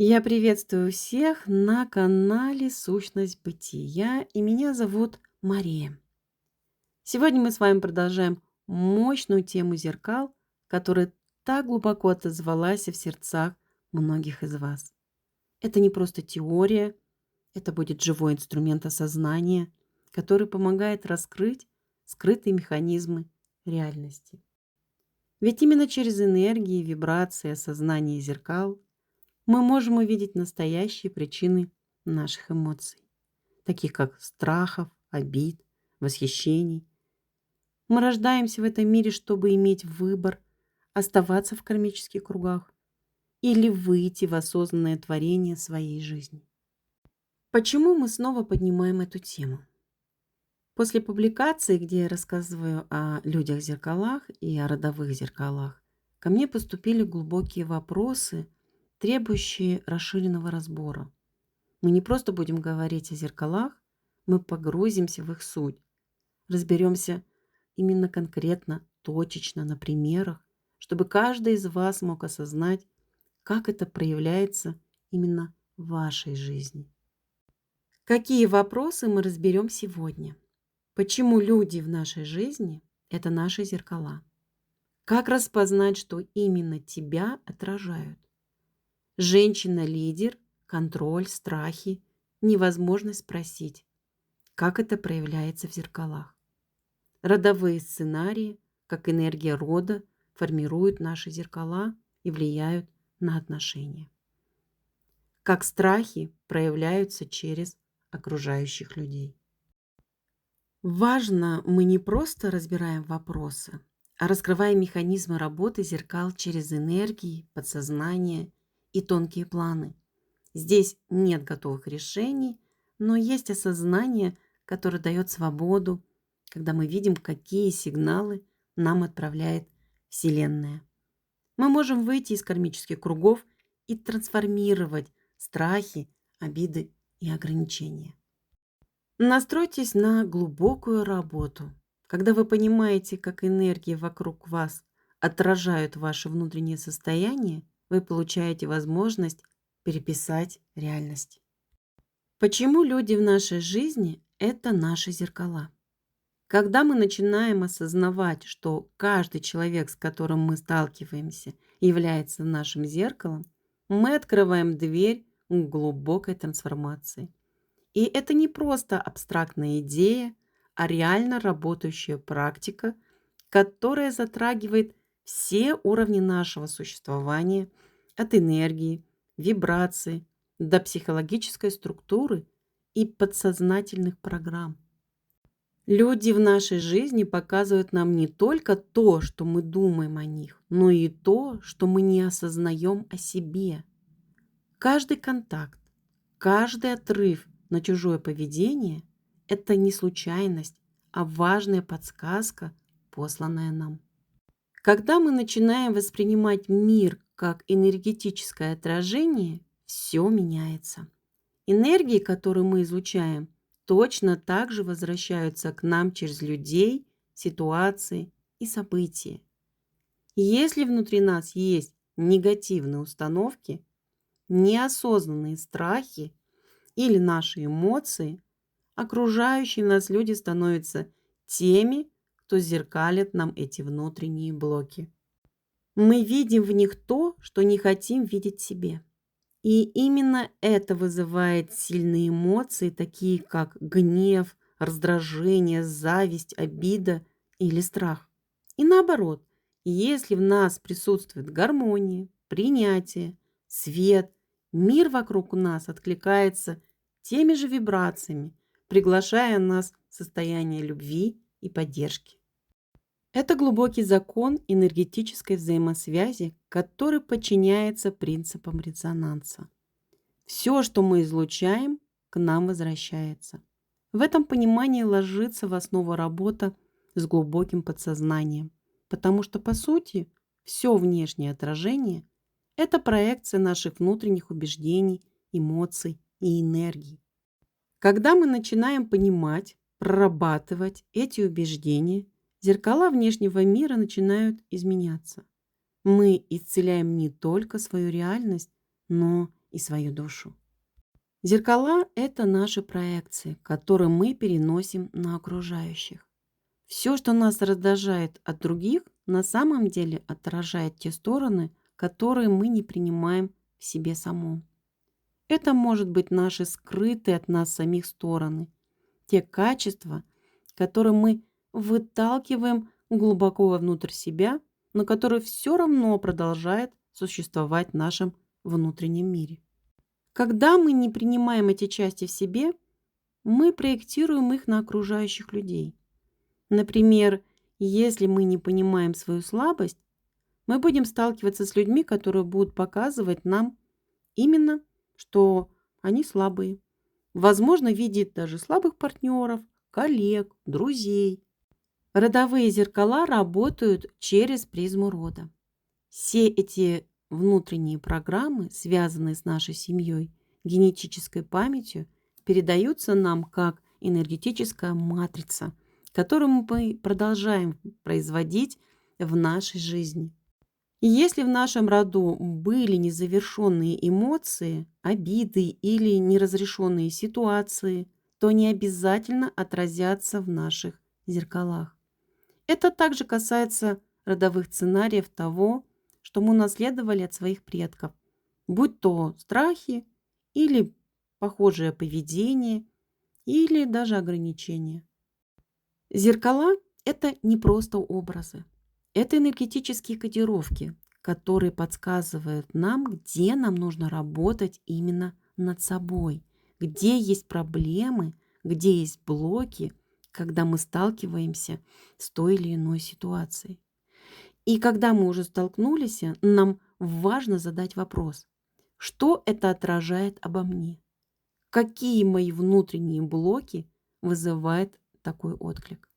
Я приветствую всех на канале Сущность Бытия, и меня зовут Мария. Сегодня мы с вами продолжаем мощную тему зеркал, которая так глубоко отозвалась в сердцах многих из вас. Это не просто теория, это будет живой инструмент осознания, который помогает раскрыть скрытые механизмы реальности. Ведь именно через энергии, вибрации, осознание зеркал мы можем увидеть настоящие причины наших эмоций, таких как страхов, обид, восхищений. Мы рождаемся в этом мире, чтобы иметь выбор, оставаться в кармических кругах или выйти в осознанное творение своей жизни. Почему мы снова поднимаем эту тему? После публикации, где я рассказываю о людях-зеркалах и о родовых зеркалах, ко мне поступили глубокие вопросы, требующие расширенного разбора. Мы не просто будем говорить о зеркалах, мы погрузимся в их суть, разберемся именно конкретно, точечно, на примерах, чтобы каждый из вас мог осознать, как это проявляется именно в вашей жизни. Какие вопросы мы разберем сегодня? Почему люди в нашей жизни– это наши зеркала? Как распознать, что именно тебя отражают? Женщина-лидер, контроль, страхи, невозможность спросить, как это проявляется в зеркалах. Родовые сценарии, как энергия рода, формируют наши зеркала и влияют на отношения. Как страхи проявляются через окружающих людей. Важно, мы не просто разбираем вопросы, а раскрываем механизмы работы зеркал через энергии, подсознание и тонкие планы. Здесь нет готовых решений, но есть осознание, которое дает свободу, когда мы видим, какие сигналы нам отправляет Вселенная. Мы можем выйти из кармических кругов и трансформировать страхи, обиды и ограничения. Настройтесь на глубокую работу. Когда вы понимаете, как энергии вокруг вас отражают ваше внутреннее состояние, вы получаете возможность переписать реальность. Почему люди в нашей жизни– это наши зеркала? Когда мы начинаем осознавать, что каждый человек, с которым мы сталкиваемся, является нашим зеркалом, мы открываем дверь к глубокой трансформации. И это не просто абстрактная идея, а реально работающая практика, которая затрагивает все уровни нашего существования, от энергии, вибрации до психологической структуры и подсознательных программ. Люди в нашей жизни показывают нам не только то, что мы думаем о них, но и то, что мы не осознаем о себе. Каждый контакт, каждый отрыв на чужое поведение– это не случайность, а важная подсказка, посланная нам. Когда мы начинаем воспринимать мир как энергетическое отражение, все меняется. Энергии, которые мы излучаем, точно так же возвращаются к нам через людей, ситуации и события. Если внутри нас есть негативные установки, неосознанные страхи или наши эмоции, окружающие нас люди становятся теми, кто зеркалит нам эти внутренние блоки. Мы видим в них то, что не хотим видеть в себе. И именно это вызывает сильные эмоции, такие как гнев, раздражение, зависть, обида или страх. И наоборот, если в нас присутствует гармония, принятие, свет, мир вокруг нас откликается теми же вибрациями, приглашая нас в состояние любви и поддержки. Это глубокий закон энергетической взаимосвязи, который подчиняется принципам резонанса. Все, что мы излучаем, к нам возвращается. В этом понимании ложится в основу работа с глубоким подсознанием, потому что, по сути, все внешнее отражение– это проекция наших внутренних убеждений, эмоций и энергий. Когда мы начинаем понимать, прорабатывать эти убеждения, зеркала внешнего мира начинают изменяться. Мы исцеляем не только свою реальность, но и свою душу. Зеркала– это наши проекции, которые мы переносим на окружающих. Все, что нас раздражает от других, на самом деле отражает те стороны, которые мы не принимаем в себе самом. Это может быть наши скрытые от нас самих стороны, те качества, которые мы выталкиваем глубоко вовнутрь себя, но которые все равно продолжают существовать в нашем внутреннем мире. Когда мы не принимаем эти части в себе, мы проектируем их на окружающих людей. Например, если мы не понимаем свою слабость, мы будем сталкиваться с людьми, которые будут показывать нам именно, что они слабые. Возможно, видеть даже слабых партнеров, коллег, друзей. Родовые зеркала работают через призму рода. Все эти внутренние программы, связанные с нашей семьей, генетической памятью, передаются нам как энергетическая матрица, которую мы продолжаем производить в нашей жизни. И если в нашем роду были незавершенные эмоции, обиды или неразрешенные ситуации, то они обязательно отразятся в наших зеркалах. Это также касается родовых сценариев того, что мы унаследовали от своих предков, будь то страхи или похожее поведение, или даже ограничения. Зеркала– это не просто образы. Это энергетические кодировки, которые подсказывают нам, где нам нужно работать именно над собой, где есть проблемы, где есть блоки, когда мы сталкиваемся с той или иной ситуацией. И когда мы уже столкнулись, нам важно задать вопрос, что это отражает обо мне? Какие мои внутренние блоки вызывают такой отклик?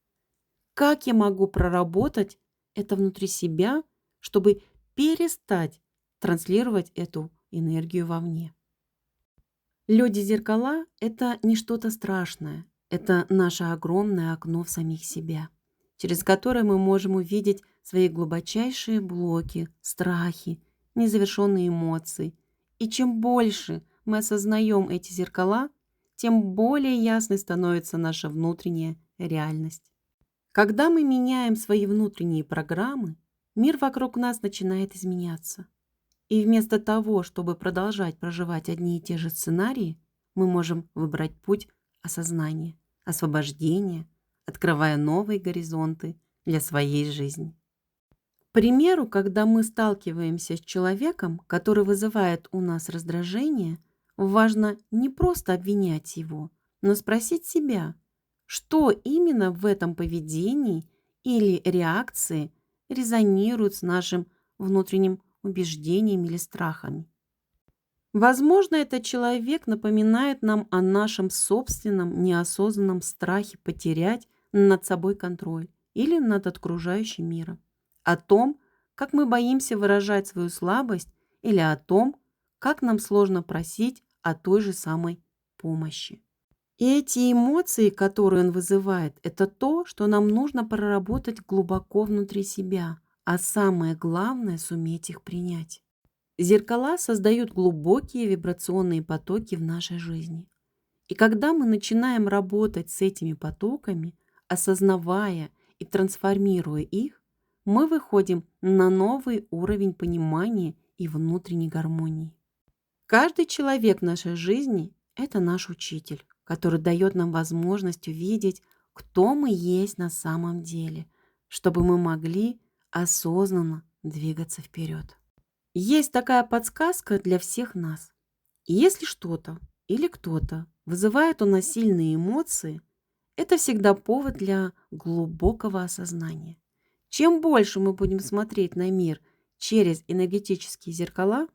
Как я могу проработать это внутри себя, чтобы перестать транслировать эту энергию вовне? Люди-зеркала– это не что-то страшное, это наше огромное окно в самих себя, через которое мы можем увидеть свои глубочайшие блоки, страхи, незавершенные эмоции. И чем больше мы осознаем эти зеркала, тем более ясной становится наша внутренняя реальность. Когда мы меняем свои внутренние программы, мир вокруг нас начинает изменяться. И вместо того, чтобы продолжать проживать одни и те же сценарии, мы можем выбрать путь осознания, освобождения, открывая новые горизонты для своей жизни. К примеру, когда мы сталкиваемся с человеком, который вызывает у нас раздражение, важно не просто обвинять его, но спросить себя, что именно в этом поведении или реакции резонирует с нашим внутренним убеждением или страхами. Возможно, этот человек напоминает нам о нашем собственном неосознанном страхе потерять над собой контроль или над окружающим миром, о том, как мы боимся выражать свою слабость или о том, как нам сложно просить о той же самой помощи. И эти эмоции, которые он вызывает, это то, что нам нужно проработать глубоко внутри себя, а самое главное– суметь их принять. Зеркала создают глубокие вибрационные потоки в нашей жизни. И когда мы начинаем работать с этими потоками, осознавая и трансформируя их, мы выходим на новый уровень понимания и внутренней гармонии. Каждый человек в нашей жизни – это наш учитель, который дает нам возможность увидеть, кто мы есть на самом деле, чтобы мы могли осознанно двигаться вперед. Есть такая подсказка для всех нас. Если что-то или кто-то вызывает у нас сильные эмоции, это всегда повод для глубокого осознания. Чем больше мы будем смотреть на мир через энергетические зеркала,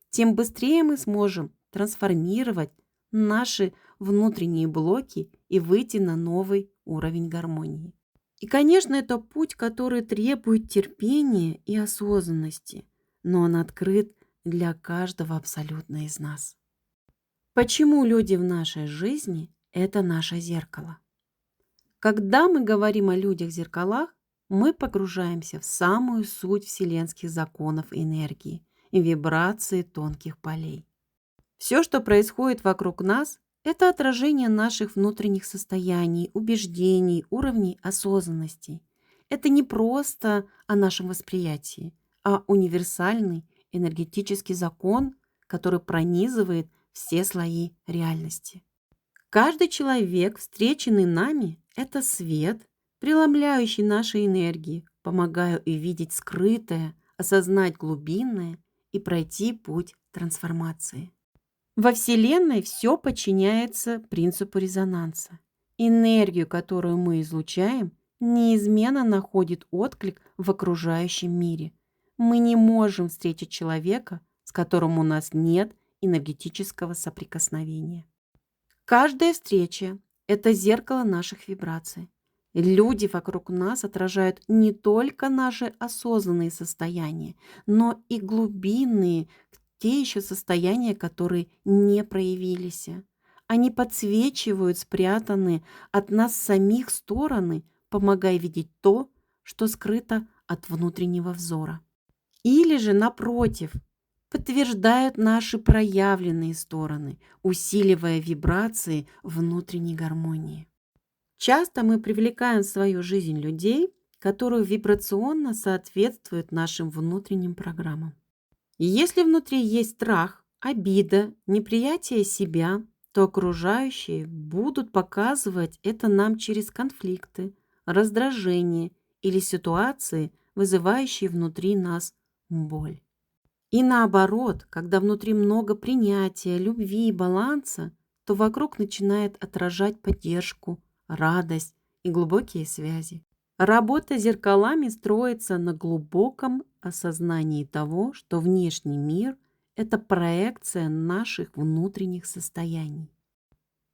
тем быстрее мы сможем трансформировать наши внутренние блоки и выйти на новый уровень гармонии. И, конечно, это путь, который требует терпения и осознанности, но он открыт для каждого абсолютно из нас. Почему люди в нашей жизни – это наше зеркало? Когда мы говорим о людях-зеркалах, мы погружаемся в самую суть вселенских законов энергии и вибрации тонких полей. Все, что происходит вокруг нас, это отражение наших внутренних состояний, убеждений, уровней осознанности. Это не просто о нашем восприятии, а универсальный энергетический закон, который пронизывает все слои реальности. Каждый человек, встреченный нами, это свет, преломляющий наши энергии, помогая увидеть скрытое, осознать глубинное и пройти путь трансформации. Во Вселенной все подчиняется принципу резонанса. Энергию, которую мы излучаем, неизменно находит отклик в окружающем мире. Мы не можем встретить человека, с которым у нас нет энергетического соприкосновения. Каждая встреча– это зеркало наших вибраций. Люди вокруг нас отражают не только наши осознанные состояния, но и глубинные, те еще состояния, которые не проявились. Они подсвечивают спрятанные от нас самих стороны, помогая видеть то, что скрыто от внутреннего взора. Или же, напротив, подтверждают наши проявленные стороны, усиливая вибрации внутренней гармонии. Часто мы привлекаем в свою жизнь людей, которые вибрационно соответствуют нашим внутренним программам. И если внутри есть страх, обида, неприятие себя, то окружающие будут показывать это нам через конфликты, раздражение или ситуации, вызывающие внутри нас боль. И наоборот, когда внутри много принятия, любви и баланса, то вокруг начинает отражать поддержку, радость и глубокие связи. Работа с зеркалами строится на глубоком осознании того, что внешний мир– это проекция наших внутренних состояний.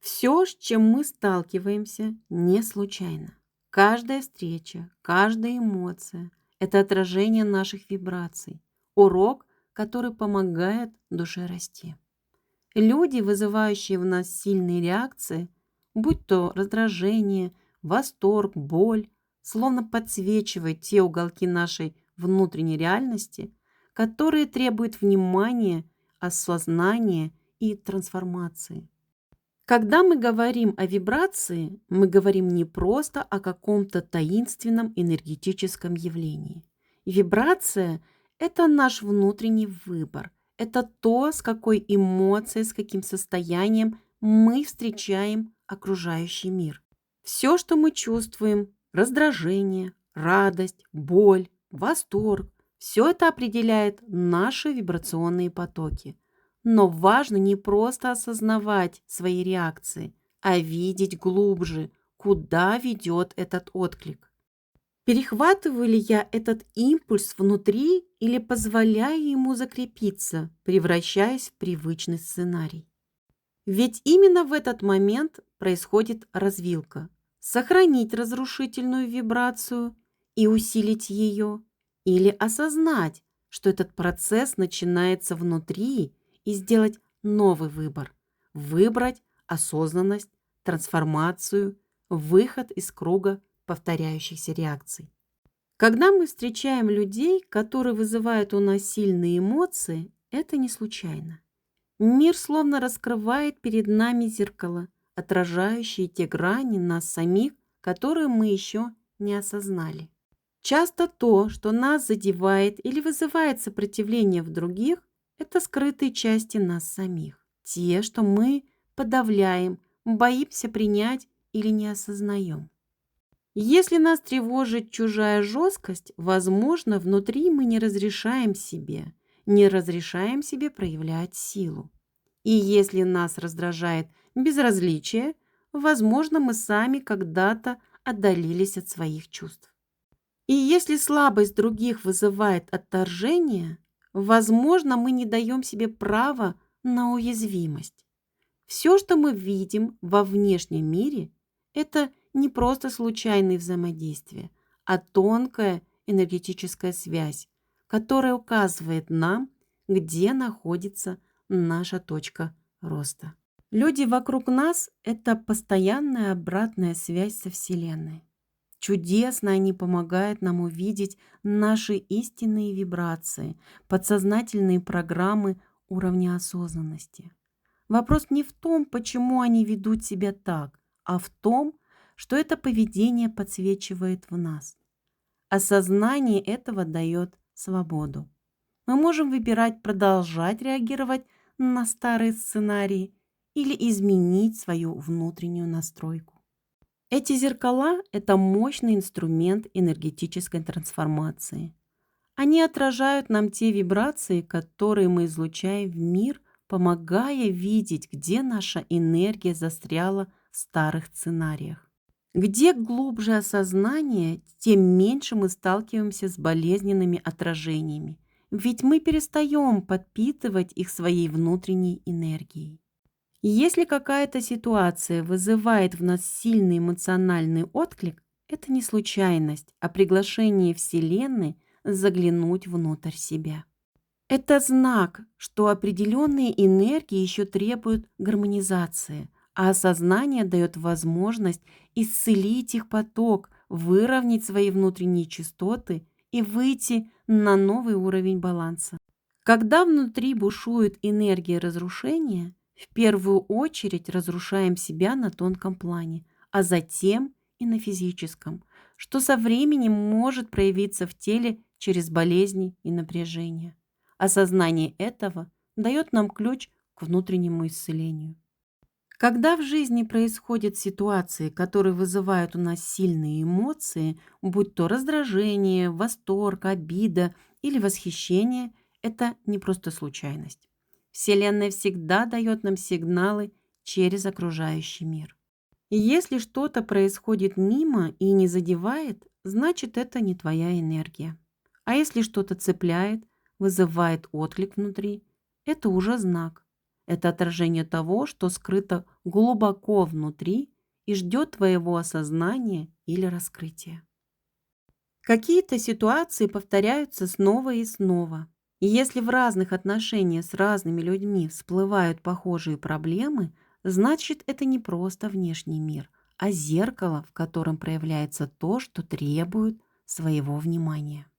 Все, с чем мы сталкиваемся, не случайно. Каждая встреча, каждая эмоция– это отражение наших вибраций, урок, который помогает душе расти. Люди, вызывающие в нас сильные реакции, будь то раздражение, восторг, боль, словно подсвечивают те уголки нашей внутренней реальности, которые требуют внимания, осознания и трансформации. Когда мы говорим о вибрации, мы говорим не просто о каком-то таинственном энергетическом явлении. Вибрация– это наш внутренний выбор. Это то, с какой эмоцией, с каким состоянием мы встречаем окружающий мир. Все, что мы чувствуем, раздражение, радость, боль, восторг, все это определяет наши вибрационные потоки. Но важно не просто осознавать свои реакции, а видеть глубже, куда ведет этот отклик. Перехватываю ли я этот импульс внутри или позволяю ему закрепиться, превращаясь в привычный сценарий? Ведь именно в этот момент происходит развилка. Сохранить разрушительную вибрацию и усилить ее, или осознать, что этот процесс начинается внутри, и сделать новый выбор. Выбрать осознанность, трансформацию, выход из круга повторяющихся реакций. Когда мы встречаем людей, которые вызывают у нас сильные эмоции, это не случайно. Мир словно раскрывает перед нами зеркало, отражающие те грани нас самих, которые мы еще не осознали. Часто то, что нас задевает или вызывает сопротивление в других, это скрытые части нас самих. Те, что мы подавляем, боимся принять или не осознаем. Если нас тревожит чужая жесткость, возможно, внутри мы не разрешаем себе проявлять силу. И если нас раздражает безразличие, возможно, мы сами когда-то отдалились от своих чувств. И если слабость других вызывает отторжение, возможно, мы не даем себе права на уязвимость. Все, что мы видим во внешнем мире, это не просто случайные взаимодействия, а тонкая энергетическая связь, которая указывает нам, где находится наша точка роста. Люди вокруг нас– это постоянная обратная связь со Вселенной. Чудесно они помогают нам увидеть наши истинные вибрации, подсознательные программы уровня осознанности. Вопрос не в том, почему они ведут себя так, а в том, что это поведение подсвечивает в нас. Осознание этого дает свободу. Мы можем выбирать продолжать реагировать на старые сценарии или изменить свою внутреннюю настройку. Эти зеркала– это мощный инструмент энергетической трансформации. Они отражают нам те вибрации, которые мы излучаем в мир, помогая видеть, где наша энергия застряла в старых сценариях. Где глубже осознание, тем меньше мы сталкиваемся с болезненными отражениями, ведь мы перестаем подпитывать их своей внутренней энергией. Если какая-то ситуация вызывает в нас сильный эмоциональный отклик, это не случайность, а приглашение Вселенной заглянуть внутрь себя. Это знак, что определенные энергии еще требуют гармонизации, а осознание дает возможность исцелить их поток, выровнять свои внутренние частоты и выйти на новый уровень баланса. Когда внутри бушует энергия разрушения, в первую очередь разрушаем себя на тонком плане, а затем и на физическом, что со временем может проявиться в теле через болезни и напряжение. Осознание этого дает нам ключ к внутреннему исцелению. Когда в жизни происходят ситуации, которые вызывают у нас сильные эмоции, будь то раздражение, восторг, обида или восхищение, это не просто случайность. Вселенная всегда дает нам сигналы через окружающий мир. И если что-то происходит мимо и не задевает, значит, это не твоя энергия. А если что-то цепляет, вызывает отклик внутри, это уже знак. Это отражение того, что скрыто глубоко внутри и ждет твоего осознания или раскрытия. Какие-то ситуации повторяются снова и снова. И если в разных отношениях с разными людьми всплывают похожие проблемы, значит, это не просто внешний мир, а зеркало, в котором проявляется то, что требует своего внимания.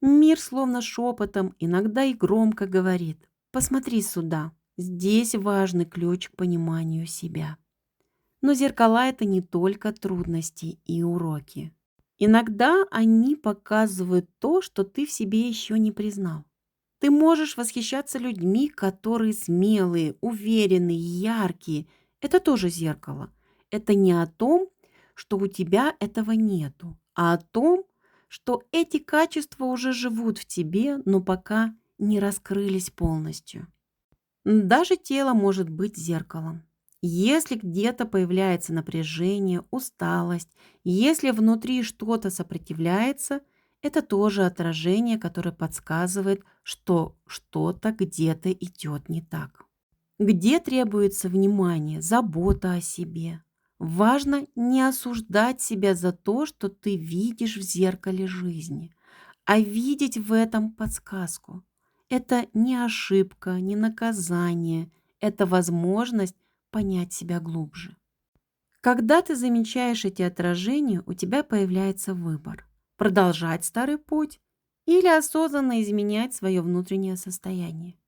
Мир словно шепотом, иногда и громко говорит: «Посмотри сюда, здесь важный ключ к пониманию себя». Но зеркала– это не только трудности и уроки. Иногда они показывают то, что ты в себе еще не признал. Ты можешь восхищаться людьми, которые смелые, уверенные, яркие. Это тоже зеркало. Это не о том, что у тебя этого нету, а о том, что эти качества уже живут в тебе, но пока не раскрылись полностью. Даже тело может быть зеркалом. Если где-то появляется напряжение, усталость, если внутри что-то сопротивляется, это тоже отражение, которое подсказывает, что что-то где-то идет не так. Где требуется внимание, забота о себе. Важно не осуждать себя за то, что ты видишь в зеркале жизни, а видеть в этом подсказку. Это не ошибка, не наказание, это возможность понять себя глубже. Когда ты замечаешь эти отражения, у тебя появляется выбор: продолжать старый путь или осознанно изменять свое внутреннее состояние.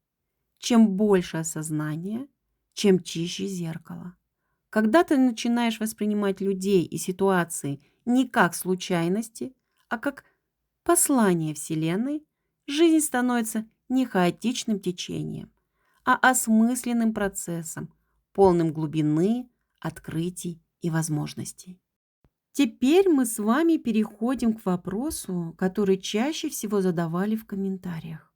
Чем больше осознания, чем чище зеркало. Когда ты начинаешь воспринимать людей и ситуации не как случайности, а как послание Вселенной, жизнь становится не хаотичным течением, а осмысленным процессом, полным глубины, открытий и возможностей. Теперь мы с вами переходим к вопросу, который чаще всего задавали в комментариях.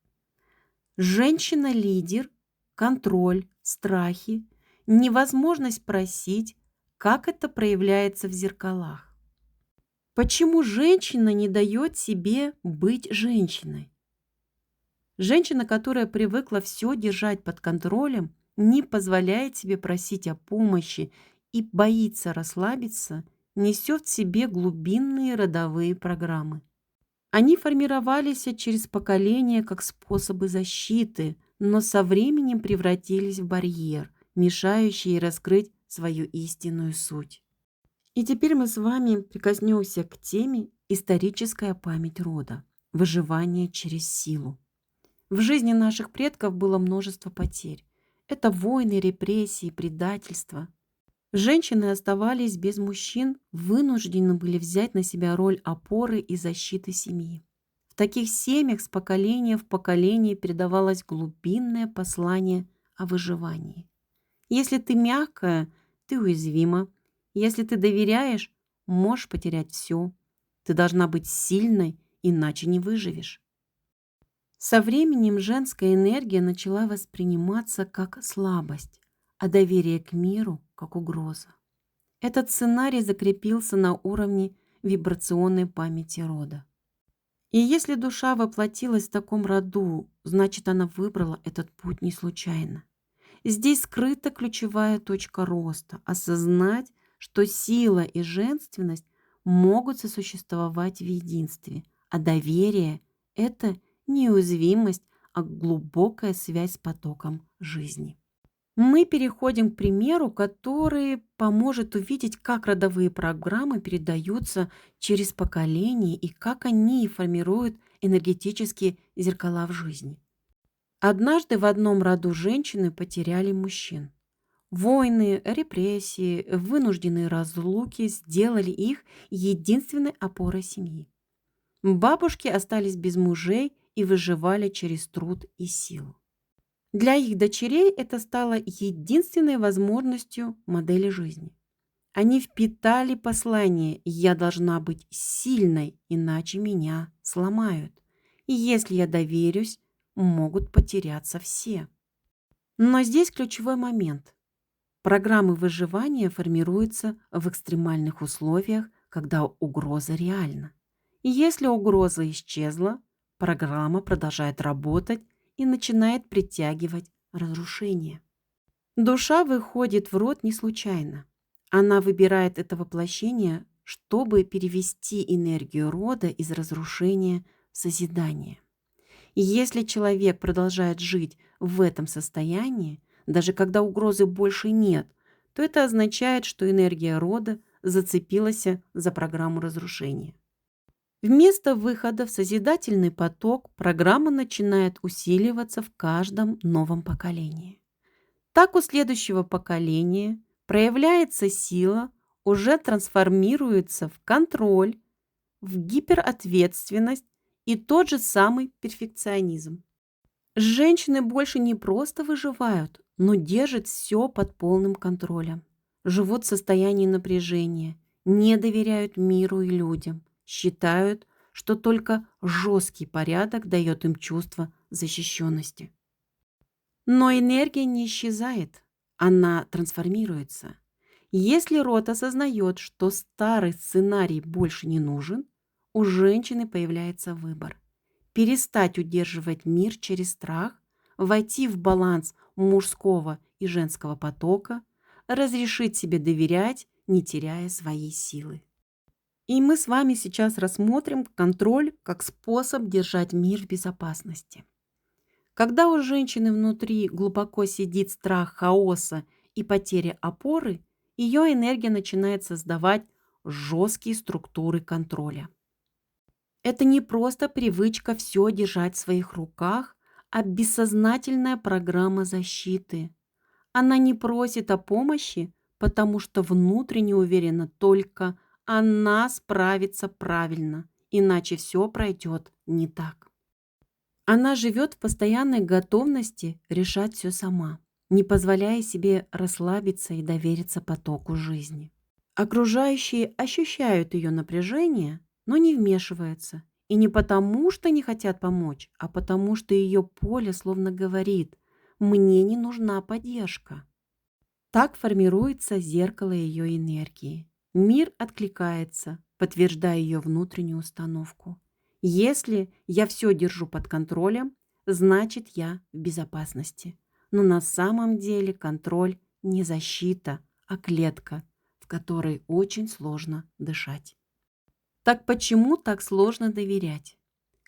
Женщина-лидер, контроль, страхи, невозможность просить, как это проявляется в зеркалах. Почему женщина не дает себе быть женщиной? Женщина, которая привыкла все держать под контролем, не позволяет себе просить о помощи и боится расслабиться, несет в себе глубинные родовые программы. Они формировались через поколения как способы защиты, но со временем превратились в барьер, мешающий раскрыть свою истинную суть. И теперь мы с вами прикоснемся к теме «Историческая память рода. Выживание через силу». В жизни наших предков было множество потерь. Это войны, репрессии, предательство. Женщины оставались без мужчин, вынуждены были взять на себя роль опоры и защиты семьи. В таких семьях с поколения в поколение передавалось глубинное послание о выживании. Если ты мягкая, ты уязвима. Если ты доверяешь, можешь потерять все. Ты должна быть сильной, иначе не выживешь. Со временем женская энергия начала восприниматься как слабость, а доверие к миру как угроза. Этот сценарий закрепился на уровне вибрационной памяти рода. И если душа воплотилась в таком роду, значит, она выбрала этот путь не случайно. Здесь скрыта ключевая точка роста — осознать, что сила и женственность могут сосуществовать в единстве, а доверие — это неуязвимость, а глубокая связь с потоком жизни. Мы переходим к примеру, который поможет увидеть, как родовые программы передаются через поколения и как они формируют энергетические зеркала в жизни. Однажды в одном роду женщины потеряли мужчин. Войны, репрессии, вынужденные разлуки сделали их единственной опорой семьи. Бабушки остались без мужей и выживали через труд и силу. Для их дочерей это стало единственной возможностью модели жизни. Они впитали послание «Я должна быть сильной, иначе меня сломают. И если я доверюсь, могут потеряться все». Но здесь ключевой момент. Программы выживания формируются в экстремальных условиях, когда угроза реальна. И если угроза исчезла, программа продолжает работать и начинает притягивать разрушение. Душа выходит в род не случайно. Она выбирает это воплощение, чтобы перевести энергию рода из разрушения в созидание. И если человек продолжает жить в этом состоянии, даже когда угрозы больше нет, то это означает, что энергия рода зацепилась за программу разрушения. Вместо выхода в созидательный поток программа начинает усиливаться в каждом новом поколении. Так у следующего поколения проявляется сила, уже трансформируется в контроль, в гиперответственность и тот же самый перфекционизм. Женщины больше не просто выживают, но держат все под полным контролем. Живут в состоянии напряжения, не доверяют миру и людям, считают, что только жесткий порядок дает им чувство защищенности. Но энергия не исчезает, она трансформируется. Если род осознает, что старый сценарий больше не нужен, у женщины появляется выбор: перестать удерживать мир через страх, войти в баланс мужского и женского потока, разрешить себе доверять, не теряя своей силы. И мы с вами сейчас рассмотрим контроль как способ держать мир в безопасности. Когда у женщины внутри глубоко сидит страх хаоса и потери опоры, ее энергия начинает создавать жесткие структуры контроля. Это не просто привычка все держать в своих руках, а бессознательная программа защиты. Она не просит о помощи, потому что внутренне уверена только она справится правильно, иначе все пройдет не так. Она живет в постоянной готовности решать все сама, не позволяя себе расслабиться и довериться потоку жизни. Окружающие ощущают ее напряжение, но не вмешиваются. И не потому, что не хотят помочь, а потому, что ее поле словно говорит: «Мне не нужна поддержка». Так формируется зеркало ее энергии. Мир откликается, подтверждая ее внутреннюю установку. Если я все держу под контролем, значит я в безопасности. Но на самом деле контроль не защита, а клетка, в которой очень сложно дышать. Так почему так сложно доверять?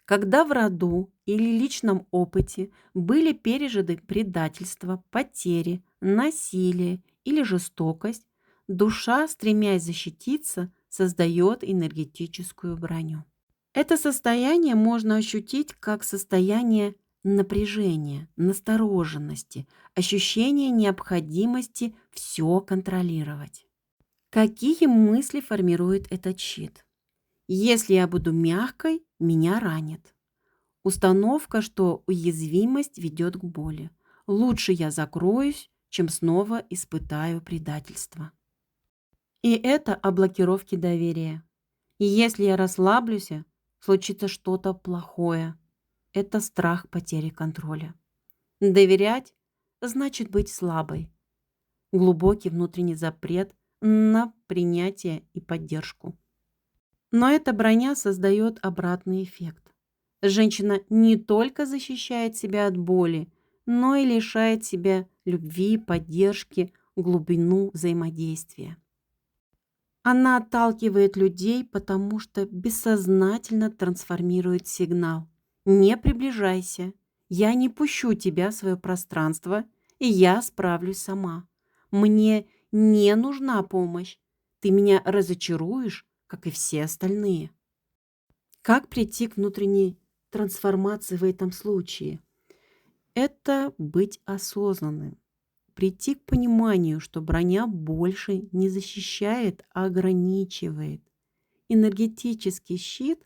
Когда в роду или личном опыте были пережиты предательство, потери, насилие или жестокость, душа, стремясь защититься, создает энергетическую броню. Это состояние можно ощутить как состояние напряжения, настороженности, ощущение необходимости все контролировать. Какие мысли формирует этот щит? Если я буду мягкой, меня ранит. Установка, что уязвимость ведет к боли. Лучше я закроюсь, чем снова испытаю предательство. И это о блокировке доверия. И если я расслаблюсь, случится что-то плохое. Это страх потери контроля. Доверять значит быть слабой. Глубокий внутренний запрет на принятие и поддержку. Но эта броня создает обратный эффект. Женщина не только защищает себя от боли, но и лишает себя любви, поддержки, глубину взаимодействия. Она отталкивает людей, потому что бессознательно трансформирует сигнал. Не приближайся, я не пущу тебя в свое пространство, и я справлюсь сама. Мне не нужна помощь, ты меня разочаруешь, как и все остальные. Как прийти к внутренней трансформации в этом случае? Это быть осознанным. Прийти к пониманию, что броня больше не защищает, а ограничивает. Энергетический щит,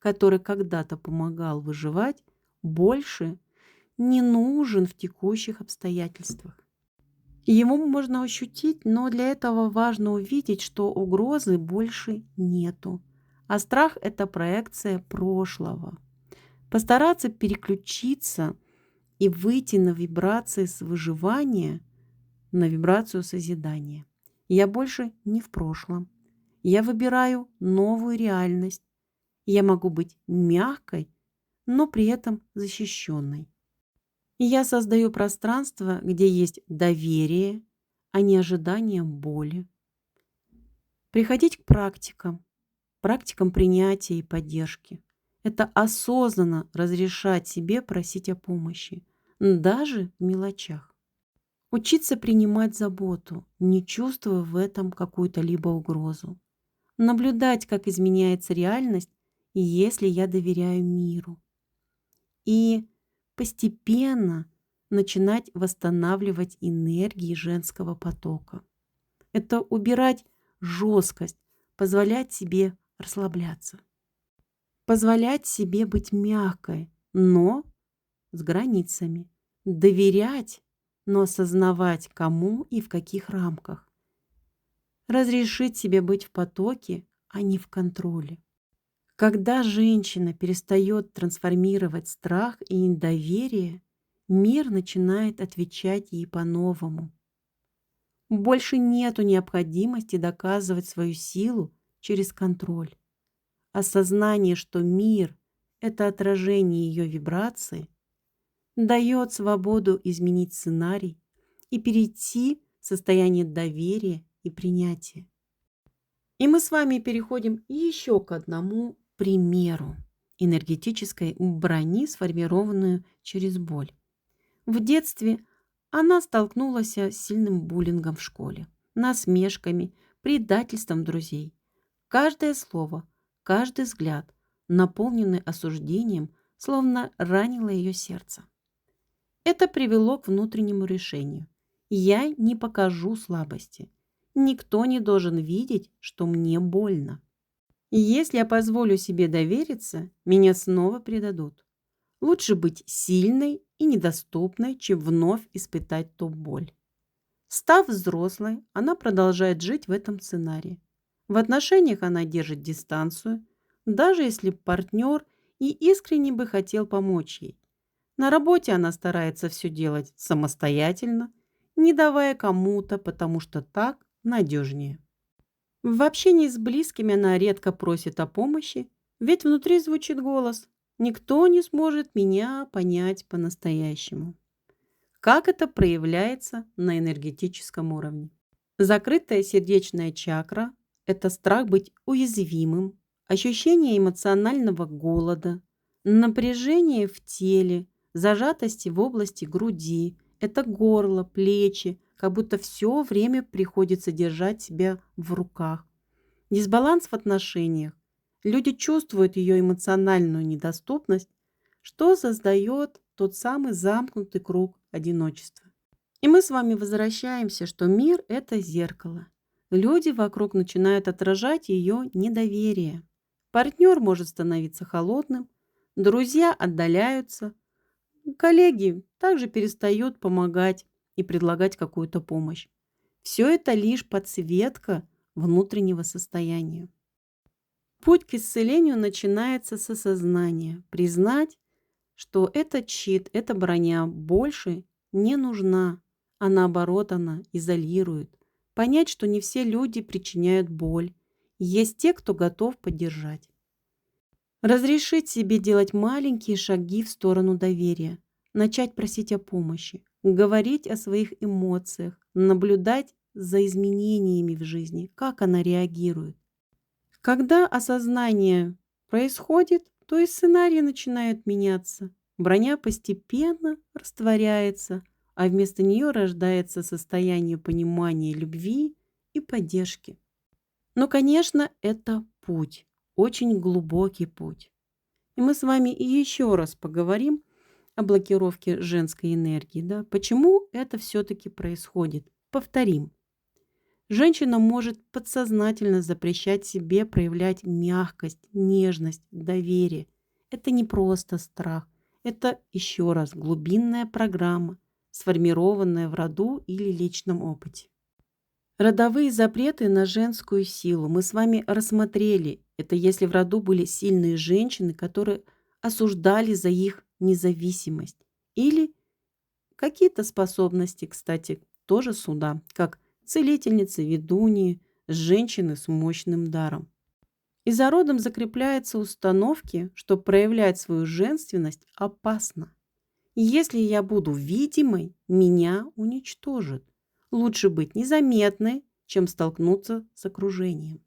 который когда-то помогал выживать, больше не нужен в текущих обстоятельствах. Его можно ощутить, но для этого важно увидеть, что угрозы больше нету. А страх – это проекция прошлого. Постараться переключиться и выйти на вибрации с выживания на вибрацию созидания. Я больше не в прошлом. Я выбираю новую реальность. Я могу быть мягкой, но при этом защищенной. И я создаю пространство, где есть доверие, а не ожидание боли. Приходить к практикам принятия и поддержки. Это осознанно разрешать себе просить о помощи, даже в мелочах. Учиться принимать заботу, не чувствуя в этом какую-то либо угрозу. Наблюдать, как изменяется реальность, если я доверяю миру. И постепенно начинать восстанавливать энергии женского потока. Это убирать жесткость, позволять себе расслабляться. Позволять себе быть мягкой, но с границами. Доверять, но осознавать, кому и в каких рамках. Разрешить себе быть в потоке, а не в контроле. Когда женщина перестает трансформировать страх и недоверие, мир начинает отвечать ей по-новому. Больше нету необходимости доказывать свою силу через контроль. Осознание, что мир – это отражение ее вибрации, дает свободу изменить сценарий и перейти в состояние доверия и принятия. И мы с вами переходим еще к одному примеру энергетической брони, сформированную через боль. В детстве она столкнулась с сильным буллингом в школе, насмешками, предательством друзей. Каждое слово, каждый взгляд, наполненный осуждением, словно ранило ее сердце. Это привело к внутреннему решению. Я не покажу слабости. Никто не должен видеть, что мне больно. И если я позволю себе довериться, меня снова предадут. Лучше быть сильной и недоступной, чем вновь испытать ту боль. Став взрослой, она продолжает жить в этом сценарии. В отношениях она держит дистанцию, даже если партнер и искренне бы хотел помочь ей. На работе она старается все делать самостоятельно, не давая кому-то, потому что так надежнее. В общении с близкими она редко просит о помощи, ведь внутри звучит голос: «Никто не сможет меня понять по-настоящему». Как это проявляется на энергетическом уровне? Закрытая сердечная чакра – это страх быть уязвимым, ощущение эмоционального голода, напряжение в теле, зажатости в области груди, это горло, плечи, как будто все время приходится держать себя в руках. Дисбаланс в отношениях. Люди чувствуют ее эмоциональную недоступность, что создает тот самый замкнутый круг одиночества. И мы с вами возвращаемся, что мир– это зеркало. Люди вокруг начинают отражать ее недоверие. Партнер может становиться холодным, друзья отдаляются, коллеги также перестают помогать и предлагать какую-то помощь. Все это лишь подсветка внутреннего состояния. Путь к исцелению начинается с осознания. Признать, что этот щит, эта броня больше не нужна, а наоборот она изолирует. Понять, что не все люди причиняют боль. Есть те, кто готов поддержать. Разрешить себе делать маленькие шаги в сторону доверия. Начать просить о помощи. Говорить о своих эмоциях. Наблюдать за изменениями в жизни. Как она реагирует. Когда осознание происходит, то и сценарий начинает меняться. Броня постепенно растворяется, а вместо нее рождается состояние понимания, любви и поддержки. Но, конечно, это путь, очень глубокий путь. И мы с вами еще раз поговорим о блокировке женской энергии. Да? Почему это все-таки происходит? Повторим. Женщина может подсознательно запрещать себе проявлять мягкость, нежность, доверие. Это не просто страх. Это, еще раз, глубинная программа, сформированная в роду или личном опыте. Родовые запреты на женскую силу мы с вами рассмотрели. Это если в роду были сильные женщины, которые осуждали за их независимость. Или какие-то способности, кстати, тоже сюда, как целительницы, ведуньи, женщины с мощным даром. И за родом закрепляются установки, что проявлять свою женственность опасно. Если я буду видимой, меня уничтожат. Лучше быть незаметной, чем столкнуться с окружением.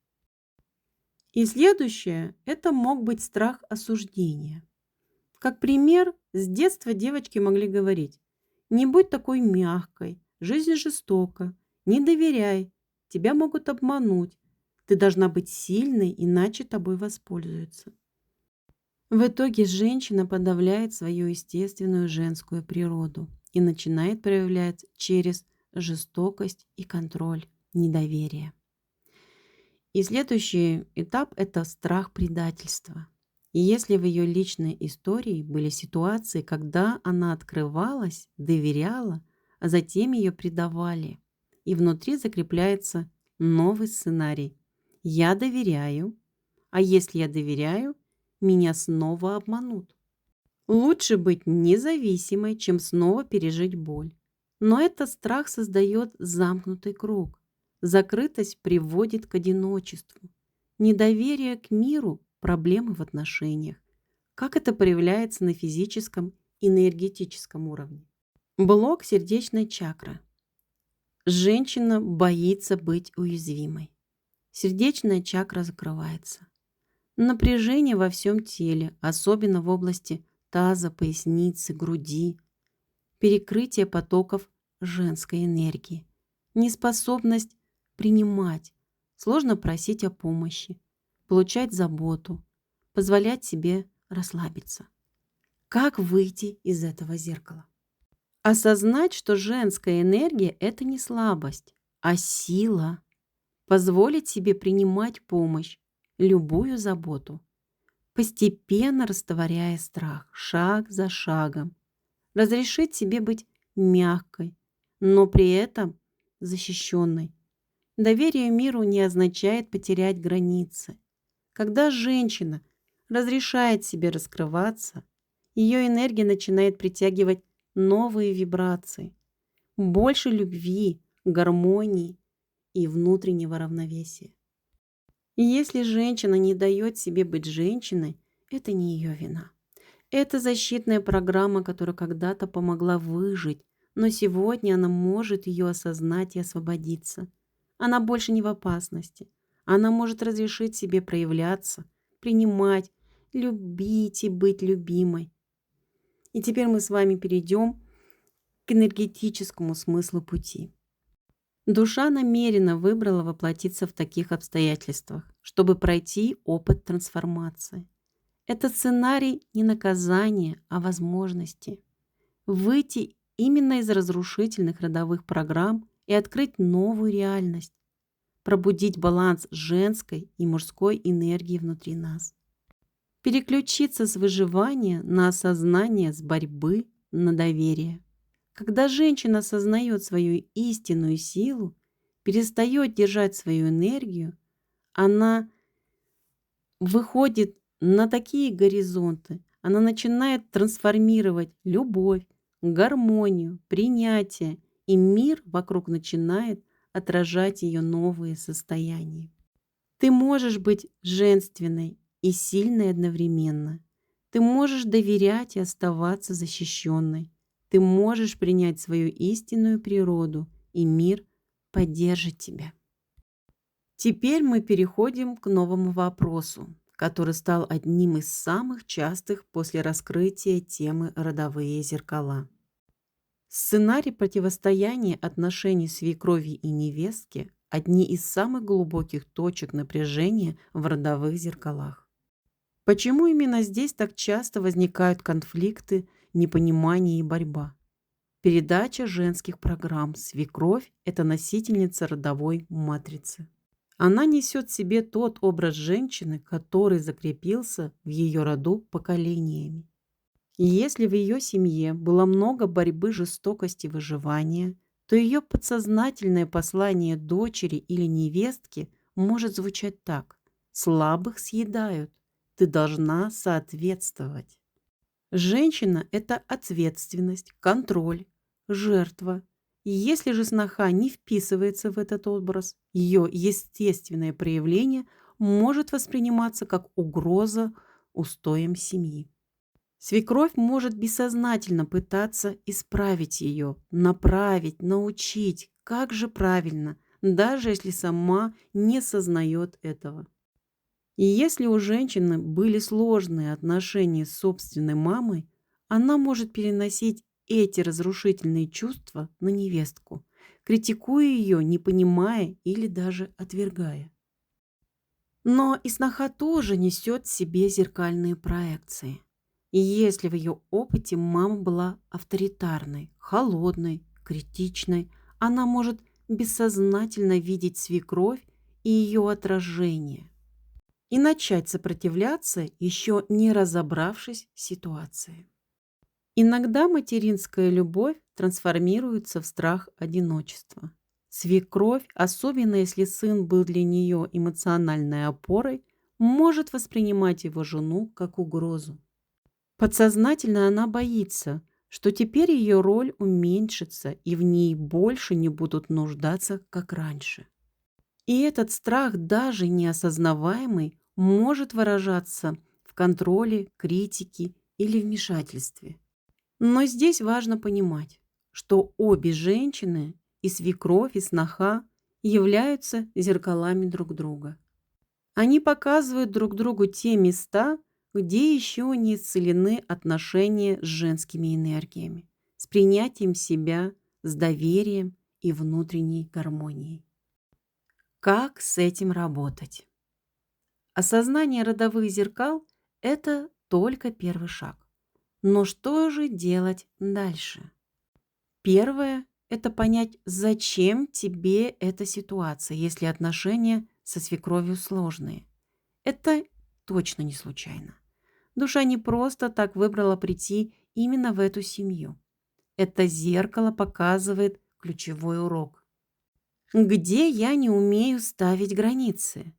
И следующее– это мог быть страх осуждения. Как пример, с детства девочки могли говорить: «Не будь такой мягкой, жизнь жестока, не доверяй, тебя могут обмануть, ты должна быть сильной, иначе тобой воспользуются». В итоге женщина подавляет свою естественную женскую природу и начинает проявлять через жестокость и контроль, недоверие. И следующий этап– это страх предательства. И если в ее личной истории были ситуации, когда она открывалась, доверяла, а затем ее предавали, и внутри закрепляется новый сценарий. Я доверяю, а если я доверяю, меня снова обманут. Лучше быть независимой, чем снова пережить боль. Но этот страх создает замкнутый круг. Закрытость приводит к одиночеству. Недоверие к миру– проблемы в отношениях. Как это проявляется на физическом и энергетическом уровне? Блок сердечной чакры. Женщина боится быть уязвимой. Сердечная чакра закрывается. Напряжение во всем теле, особенно в области таза, поясницы, груди. Перекрытие потоков женской энергии. Неспособность принимать. Сложно просить о помощи, получать заботу, позволять себе расслабиться. Как выйти из этого зеркала? Осознать, что женская энергия– это не слабость, а сила. Позволить себе принимать помощь, любую заботу, постепенно растворяя страх, шаг за шагом. Разрешить себе быть мягкой, но при этом защищенной. Доверие миру не означает потерять границы. Когда женщина разрешает себе раскрываться, ее энергия начинает притягивать новые вибрации, больше любви, гармонии и внутреннего равновесия. И если женщина не дает себе быть женщиной, это не ее вина. Это защитная программа, которая когда-то помогла выжить, но сегодня она может ее осознать и освободиться. Она больше не в опасности. Она может разрешить себе проявляться, принимать, любить и быть любимой. И теперь мы с вами перейдем к энергетическому смыслу пути. Душа намеренно выбрала воплотиться в таких обстоятельствах, чтобы пройти опыт трансформации. Это сценарий не наказания, а возможности. выйти именно из разрушительных родовых программ и открыть новую реальность, пробудить баланс женской и мужской энергии внутри нас, переключиться с выживания на осознание, с борьбы на доверие. Когда женщина осознает свою истинную силу, перестает держать свою энергию, она выходит на такие горизонты, она начинает трансформировать любовь, гармонию, принятие, и мир вокруг начинает отражать ее новые состояния. Ты можешь быть женственной и сильной одновременно. Ты можешь доверять и оставаться защищенной. Ты можешь принять свою истинную природу, и мир поддержит тебя. Теперь мы переходим к новому вопросу, который стал одним из самых частых после раскрытия темы «Родовые зеркала». Сценарий противостояния отношений свекрови и невестки – одни из самых глубоких точек напряжения в родовых зеркалах. Почему именно здесь так часто возникают конфликты, непонимание и борьба? Передача женских программ. Свекровь – это носительница родовой матрицы. Она несет в себе тот образ женщины, который закрепился в ее роду поколениями. И если в ее семье было много борьбы, жестокости, выживания, то ее подсознательное послание дочери или невестке может звучать так: «Слабых съедают, ты должна соответствовать». Женщина – это ответственность, контроль, жертва. И если же сноха не вписывается в этот образ, ее естественное проявление может восприниматься как угроза устоям семьи. Свекровь может бессознательно пытаться исправить ее, направить, научить, как же правильно, даже если сама не сознает этого. И если у женщины были сложные отношения с собственной мамой, она может переносить эти разрушительные чувства на невестку, критикуя ее, не понимая или даже отвергая. Но и сноха тоже несет в себе зеркальные проекции. И если в ее опыте мама была авторитарной, холодной, критичной, она может бессознательно видеть свекровь и ее отражение и начать сопротивляться, еще не разобравшись в ситуации. Иногда материнская любовь трансформируется в страх одиночества. Свекровь, особенно если сын был для нее эмоциональной опорой, может воспринимать его жену как угрозу. Подсознательно она боится, что теперь ее роль уменьшится и в ней больше не будут нуждаться, как раньше. И этот страх, даже неосознаваемый, может выражаться в контроле, критике или вмешательстве. Но здесь важно понимать, что обе женщины, и свекровь, и сноха, являются зеркалами друг друга. Они показывают друг другу те места, где еще не исцелены отношения с женскими энергиями, с принятием себя, с доверием и внутренней гармонией. Как с этим работать? Осознание родовых зеркал – это только первый шаг. Но что же делать дальше? Первое – это понять, зачем тебе эта ситуация, если отношения со свекровью сложные. Это точно не случайно. Душа не просто так выбрала прийти именно в эту семью. Это зеркало показывает ключевой урок. Где я не умею ставить границы?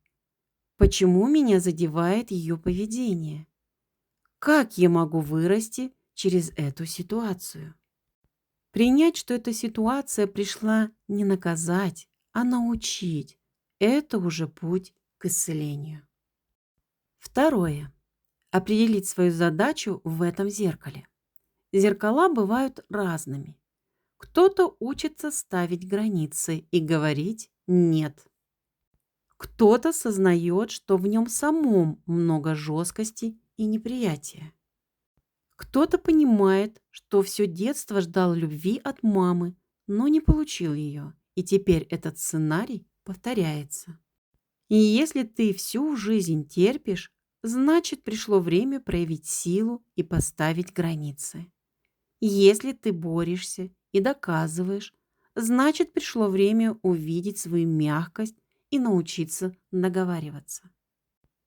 Почему меня задевает ее поведение? Как я могу вырасти через эту ситуацию? Принять, что эта ситуация пришла не наказать, а научить. Это уже путь к исцелению. Второе. Определить свою задачу в этом зеркале. Зеркала бывают разными. Кто-то учится ставить границы и говорить «нет». Кто-то сознает, что в нем самом много жесткости и неприятия. Кто-то понимает, что все детство ждал любви от мамы, но не получил ее, и теперь этот сценарий повторяется. И если ты всю жизнь терпишь, значит пришло время проявить силу и поставить границы. Если ты борешься и доказываешь, значит пришло время увидеть свою мягкость и научиться договариваться.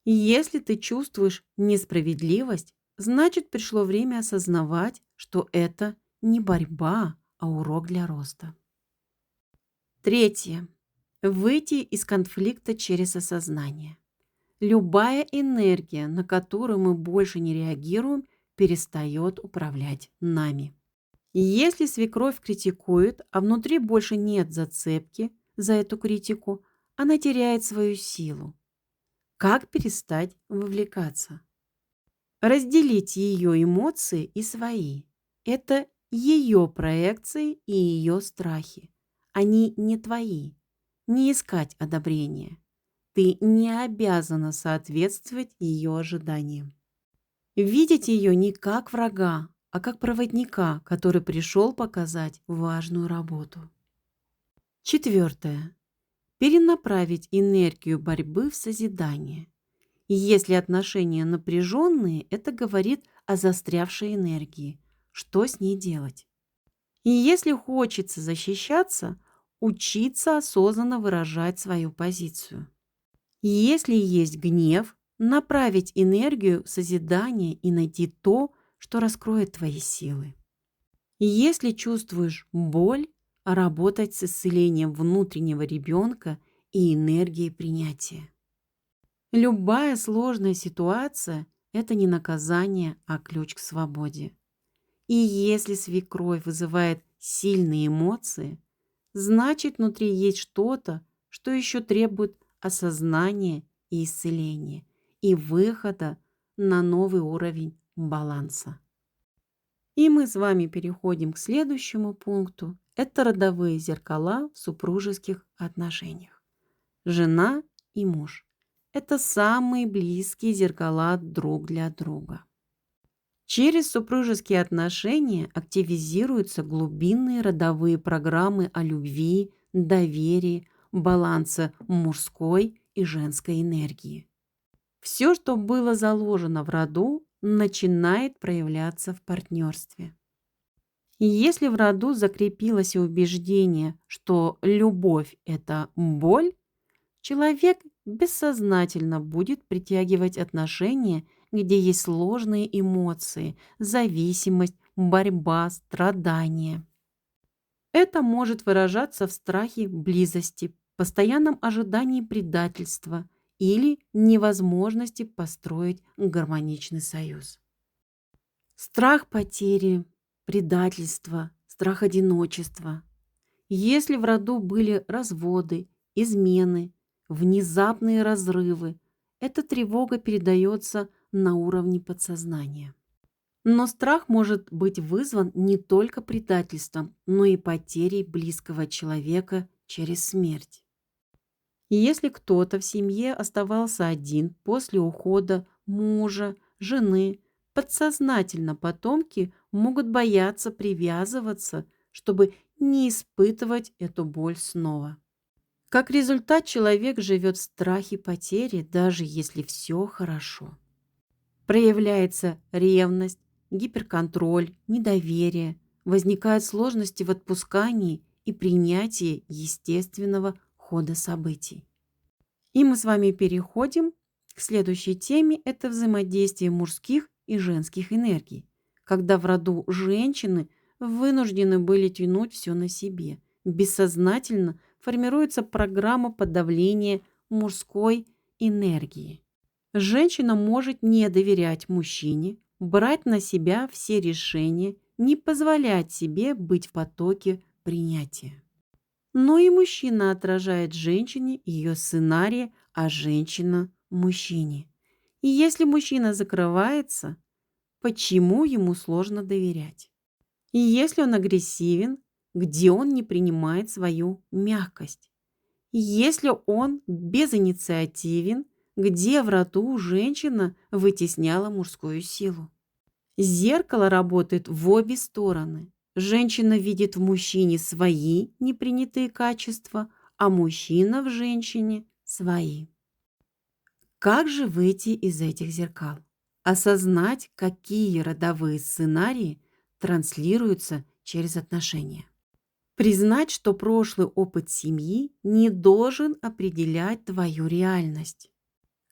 Если ты чувствуешь несправедливость, значит пришло время осознавать, что это не борьба, а урок для роста. Третье. Выйти из конфликта через осознание. Любая энергия, на которую мы больше не реагируем, перестает управлять нами. Если свекровь критикует, а внутри больше нет зацепки за эту критику, она теряет свою силу. Как перестать вовлекаться? Разделить ее эмоции и свои. Это ее проекции и ее страхи. Они не твои. Не искать одобрения. Ты не обязана соответствовать ее ожиданиям. Видеть ее не как врага, а как проводника, который пришел показать важную работу. Четвертое. Перенаправить энергию борьбы в созидание. Если отношения напряженные, это говорит о застрявшей энергии. Что с ней делать? И если хочется защищаться, учиться осознанно выражать свою позицию. Если есть гнев, направить энергию в созидание и найти то, что раскроет твои силы. Если чувствуешь боль, работать с исцелением внутреннего ребенка и энергией принятия. Любая сложная ситуация – это не наказание, а ключ к свободе. И если свекровь вызывает сильные эмоции, значит внутри есть что-то, что еще требует осознания и исцеления, и выхода на новый уровень баланса. И мы с вами переходим к следующему пункту. Это родовые зеркала в супружеских отношениях. Жена и муж. Это самые близкие зеркала друг для друга. Через супружеские отношения активизируются глубинные родовые программы о любви, доверии, балансе мужской и женской энергии. Все, что было заложено в роду, начинает проявляться в партнерстве. И если в роду закрепилось убеждение, что любовь – это боль, человек бессознательно будет притягивать отношения, где есть сложные эмоции, зависимость, борьба, страдания. Это может выражаться в страхе близости, постоянном ожидании предательства или невозможности построить гармоничный союз. Страх потери, предательства, страх одиночества. Если в роду были разводы, измены, внезапные разрывы, эта тревога передается на уровне подсознания. Но страх может быть вызван не только предательством, но и потерей близкого человека через смерть. И если кто-то в семье оставался один после ухода мужа, жены, подсознательно потомки могут бояться привязываться, чтобы не испытывать эту боль снова. Как результат, человек живет в страхе потери, даже если все хорошо. Проявляется ревность, гиперконтроль, недоверие, возникают сложности в отпускании и принятии естественного хода событий. И мы с вами переходим к следующей теме – это взаимодействие мужских и женских энергий, когда в роду женщины вынуждены были тянуть все на себе. Бессознательно формируется программа подавления мужской энергии. Женщина может не доверять мужчине, брать на себя все решения, не позволять себе быть в потоке принятия. Но и мужчина отражает женщине ее сценарии, а женщина – мужчине. И если мужчина закрывается, почему ему сложно доверять? И если он агрессивен, где он не принимает свою мягкость? И если он безинициативен, где в роду женщина вытесняла мужскую силу? Зеркало работает в обе стороны. Женщина видит в мужчине свои непринятые качества, а мужчина в женщине свои. Как же выйти из этих зеркал? Осознать, какие родовые сценарии транслируются через отношения. Признать, что прошлый опыт семьи не должен определять твою реальность.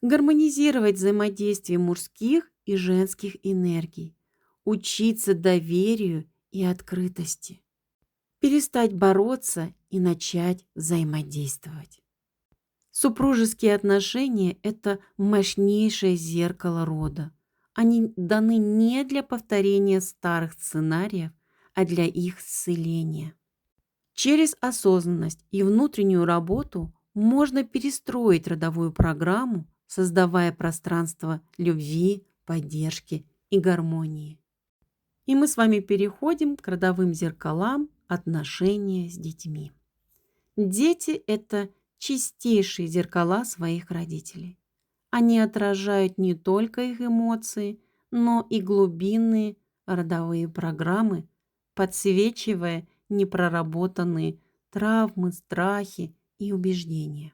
Гармонизировать взаимодействие мужских и женских энергий. Учиться доверию и открытости. Перестать бороться и начать взаимодействовать. Супружеские отношения – это мощнейшее зеркало рода. Они даны не для повторения старых сценариев, а для их исцеления. Через осознанность и внутреннюю работу можно перестроить родовую программу, создавая пространство любви, поддержки и гармонии. И мы с вами переходим к родовым зеркалам отношения с детьми. Дети – это чистейшие зеркала своих родителей. Они отражают не только их эмоции, но и глубинные родовые программы, подсвечивая непроработанные травмы, страхи и убеждения.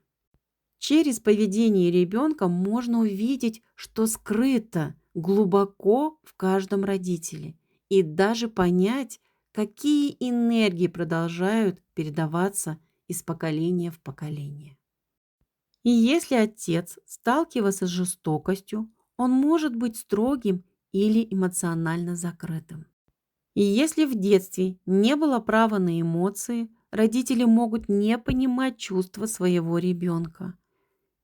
Через поведение ребенка можно увидеть, что скрыто глубоко в каждом родителе, и даже понять, какие энергии продолжают передаваться из поколения в поколение. И если отец сталкивался с жестокостью, он может быть строгим или эмоционально закрытым. И если в детстве не было права на эмоции, родители могут не понимать чувства своего ребенка.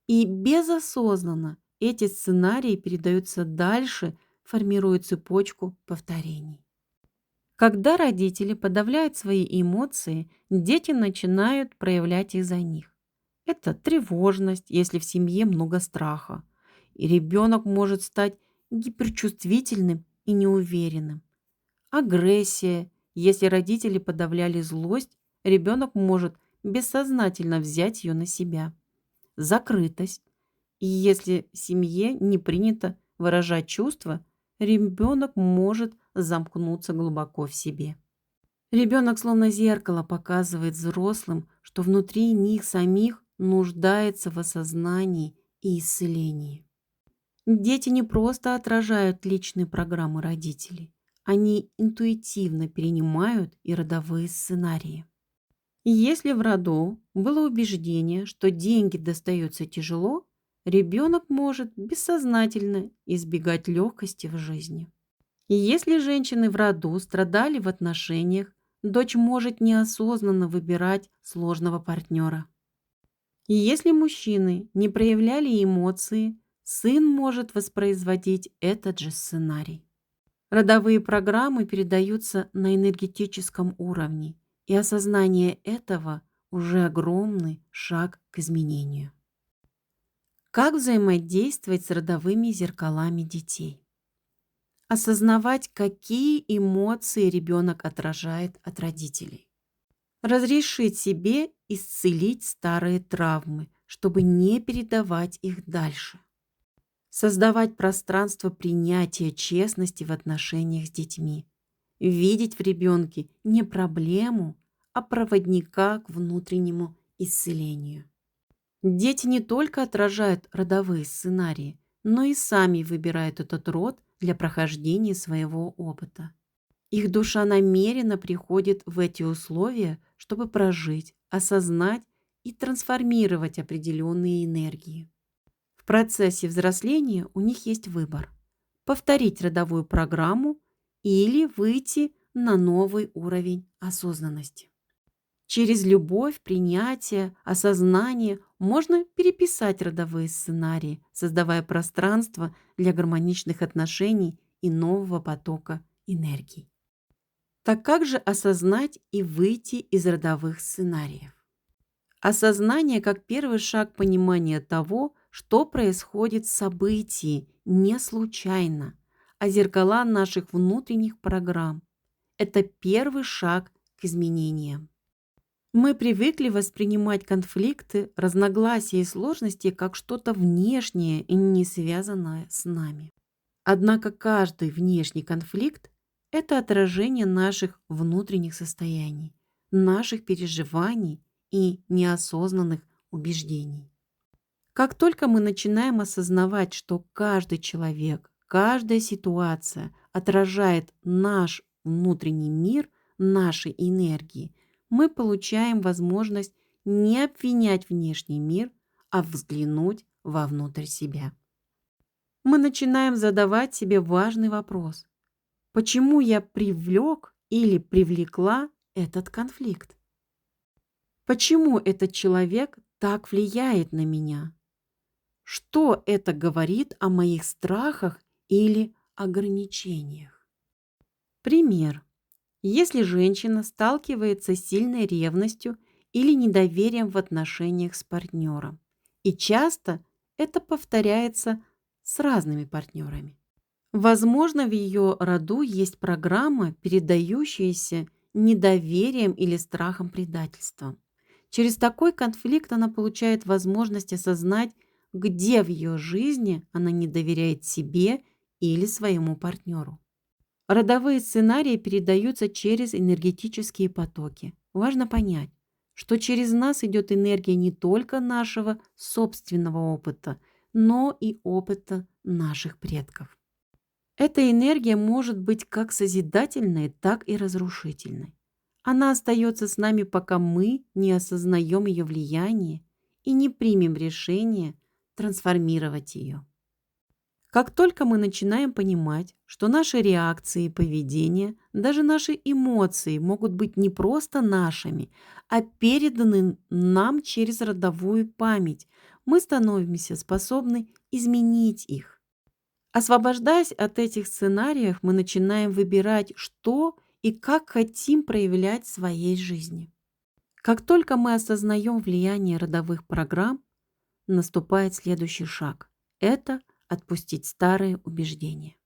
И безосознанно эти сценарии передаются дальше, формируя цепочку повторений. Когда родители подавляют свои эмоции, дети начинают проявлять их за них. Это тревожность, если в семье много страха. И ребенок может стать гиперчувствительным и неуверенным. Агрессия, если родители подавляли злость, ребенок может бессознательно взять ее на себя. Закрытость. И если в семье не принято выражать чувства, ребенок может замкнуться глубоко в себе. Ребенок словно зеркало показывает взрослым, что внутри них самих нуждается в осознании и исцелении. Дети не просто отражают личные программы родителей, они интуитивно перенимают и родовые сценарии. И если в роду было убеждение, что деньги достаются тяжело, ребенок может бессознательно избегать легкости в жизни. И если женщины в роду страдали в отношениях, дочь может неосознанно выбирать сложного партнера. И если мужчины не проявляли эмоции, сын может воспроизводить этот же сценарий. Родовые программы передаются на энергетическом уровне, и осознание этого уже огромный шаг к изменению. Как взаимодействовать с родовыми зеркалами детей? Осознавать, какие эмоции ребенок отражает от родителей. Разрешить себе исцелить старые травмы, чтобы не передавать их дальше. Создавать пространство принятия честности в отношениях с детьми. Видеть в ребенке не проблему, а проводника к внутреннему исцелению. Дети не только отражают родовые сценарии, но и сами выбирают этот род для прохождения своего опыта. Их душа намеренно приходит в эти условия, чтобы прожить, осознать и трансформировать определенные энергии. В процессе взросления у них есть выбор: повторить родовую программу или выйти на новый уровень осознанности. Через любовь, принятие, осознание можно переписать родовые сценарии, создавая пространство для гармоничных отношений и нового потока энергий. Так как же осознать и выйти из родовых сценариев? Осознание как первый шаг понимания того, что происходит в событии не случайно, а зеркала наших внутренних программ. Это первый шаг к изменениям. Мы привыкли воспринимать конфликты, разногласия и сложности как что-то внешнее и не связанное с нами. Однако каждый внешний конфликт – это отражение наших внутренних состояний, наших переживаний и неосознанных убеждений. Как только мы начинаем осознавать, что каждый человек, каждая ситуация отражает наш внутренний мир нашей энергии, мы получаем возможность не обвинять внешний мир, а взглянуть вовнутрь себя. Мы начинаем задавать себе важный вопрос: почему я привлек или привлекла этот конфликт? Почему этот человек так влияет на меня? Что это говорит о моих страхах или ограничениях? Пример. Если женщина сталкивается с сильной ревностью или недоверием в отношениях с партнером, и часто это повторяется с разными партнерами. Возможно, в ее роду есть программа, передающаяся недоверием или страхом предательства. Через такой конфликт она получает возможность осознать, где в ее жизни она не доверяет себе или своему партнеру. Родовые сценарии передаются через энергетические потоки. Важно понять, что через нас идет энергия не только нашего собственного опыта, но и опыта наших предков. Эта энергия может быть как созидательной, так и разрушительной. Она остается с нами, пока мы не осознаем ее влияние и не примем решение трансформировать ее. Как только мы начинаем понимать, что наши реакции и поведение, даже наши эмоции могут быть не просто нашими, а переданы нам через родовую память, мы становимся способны изменить их. Освобождаясь от этих сценариев, мы начинаем выбирать, что и как хотим проявлять в своей жизни. Как только мы осознаем влияние родовых программ, наступает следующий шаг. Это отпустить старые убеждения.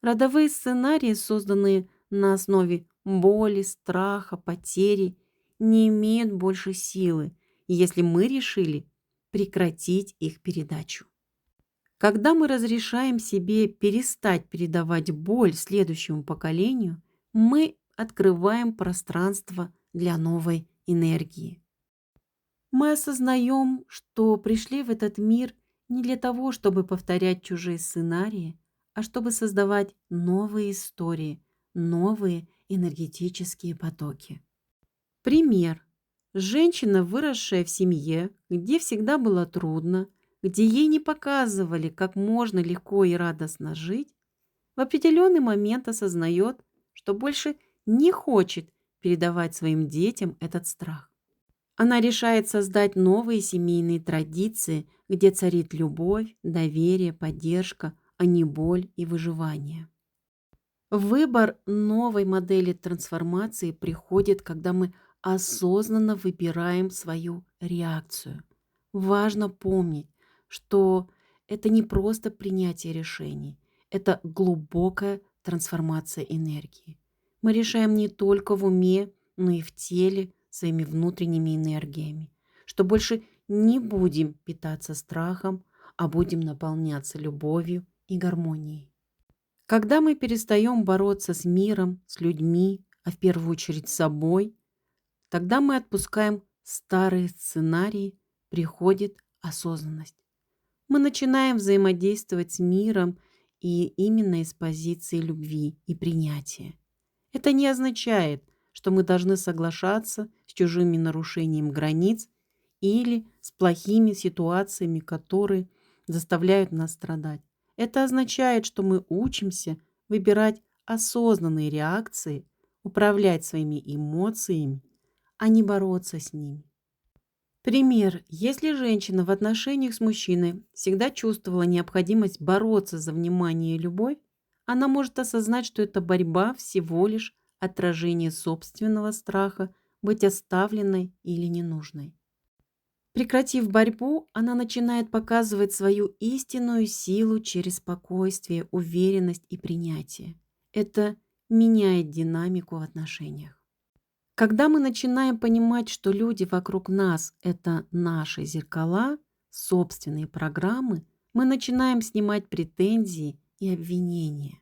Родовые сценарии, созданные на основе боли, страха, потери, не имеют больше силы, если мы решили прекратить их передачу. Когда мы разрешаем себе перестать передавать боль следующему поколению, мы открываем пространство для новой энергии. Мы осознаем, что пришли в этот мир не для того, чтобы повторять чужие сценарии, а чтобы создавать новые истории, новые энергетические потоки. Пример. Женщина, выросшая в семье, где всегда было трудно, где ей не показывали, как можно легко и радостно жить, в определенный момент осознает, что больше не хочет передавать своим детям этот страх. Она решает создать новые семейные традиции, где царит любовь, доверие, поддержка, а не боль и выживание. Выбор новой модели трансформации приходит, когда мы осознанно выбираем свою реакцию. Важно помнить, что это не просто принятие решений, это глубокая трансформация энергии. Мы решаем не только в уме, но и в теле своими внутренними энергиями, что больше не будем питаться страхом, а будем наполняться любовью и гармонией. Когда мы перестаем бороться с миром, с людьми, а в первую очередь с собой, тогда мы отпускаем старые сценарии, приходит осознанность. Мы начинаем взаимодействовать с миром и именно из позиции любви и принятия. Это не означает, что мы должны соглашаться с чужими нарушением границ или с плохими ситуациями, которые заставляют нас страдать. Это означает, что мы учимся выбирать осознанные реакции, управлять своими эмоциями, а не бороться с ними. Пример. Если женщина в отношениях с мужчиной всегда чувствовала необходимость бороться за внимание и любовь, она может осознать, что эта борьба всего лишь отражение собственного страха быть оставленной или ненужной. Прекратив борьбу, она начинает показывать свою истинную силу через спокойствие, уверенность и принятие. Это меняет динамику в отношениях. Когда мы начинаем понимать, что люди вокруг нас – это наши зеркала, собственные программы, мы начинаем снимать претензии и обвинения.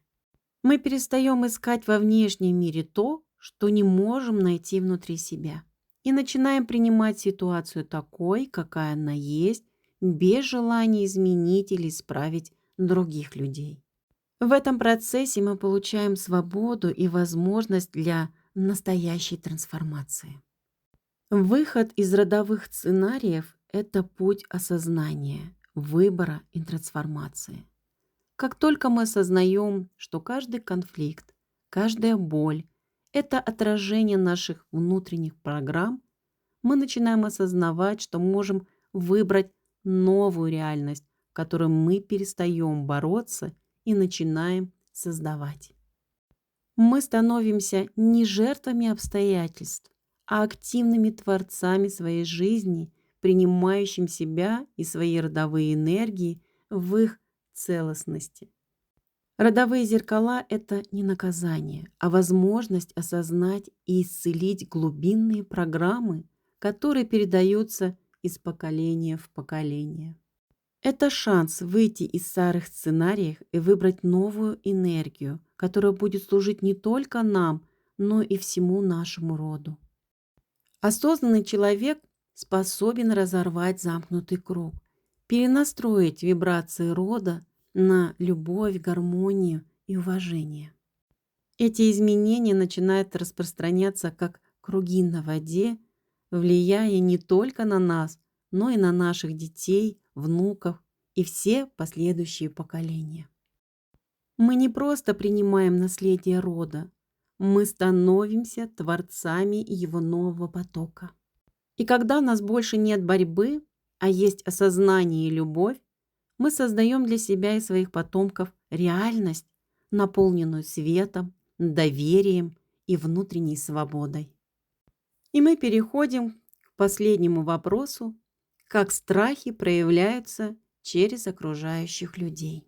Мы перестаем искать во внешнем мире то, что не можем найти внутри себя, и начинаем принимать ситуацию такой, какая она есть, без желания изменить или исправить других людей. В этом процессе мы получаем свободу и возможность для настоящей трансформации. Выход из родовых сценариев– это путь осознания, выбора и трансформации. Как только мы осознаем, что каждый конфликт, каждая боль– это отражение наших внутренних программ, мы начинаем осознавать, что можем выбрать новую реальность, в которой мы перестаем бороться и начинаем создавать. Мы становимся не жертвами обстоятельств, а активными творцами своей жизни, принимающим себя и свои родовые энергии в их целостности. Родовые зеркала– это не наказание, а возможность осознать и исцелить глубинные программы, которые передаются из поколения в поколение. Это шанс выйти из старых сценариев и выбрать новую энергию, которая будет служить не только нам, но и всему нашему роду. Осознанный человек способен разорвать замкнутый круг, перенастроить вибрации рода на любовь, гармонию и уважение. Эти изменения начинают распространяться как круги на воде, влияя не только на нас, но и на наших детей, внуков и все последующие поколения. Мы не просто принимаем наследие рода, мы становимся творцами его нового потока. И когда у нас больше нет борьбы, а есть осознание и любовь, мы создаем для себя и своих потомков реальность, наполненную светом, доверием и внутренней свободой. И мы переходим к последнему вопросу, как страхи проявляются через окружающих людей.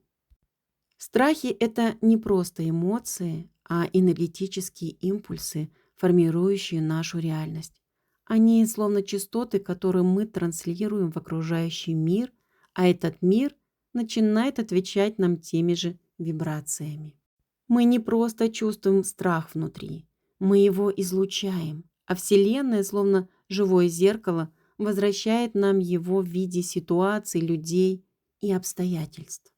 Страхи– это не просто эмоции, а энергетические импульсы, формирующие нашу реальность. Они словно частоты, которые мы транслируем в окружающий мир, а этот мир начинает отвечать нам теми же вибрациями. Мы не просто чувствуем страх внутри, мы его излучаем, а Вселенная, словно живое зеркало, возвращает нам его в виде ситуаций, людей и обстоятельств.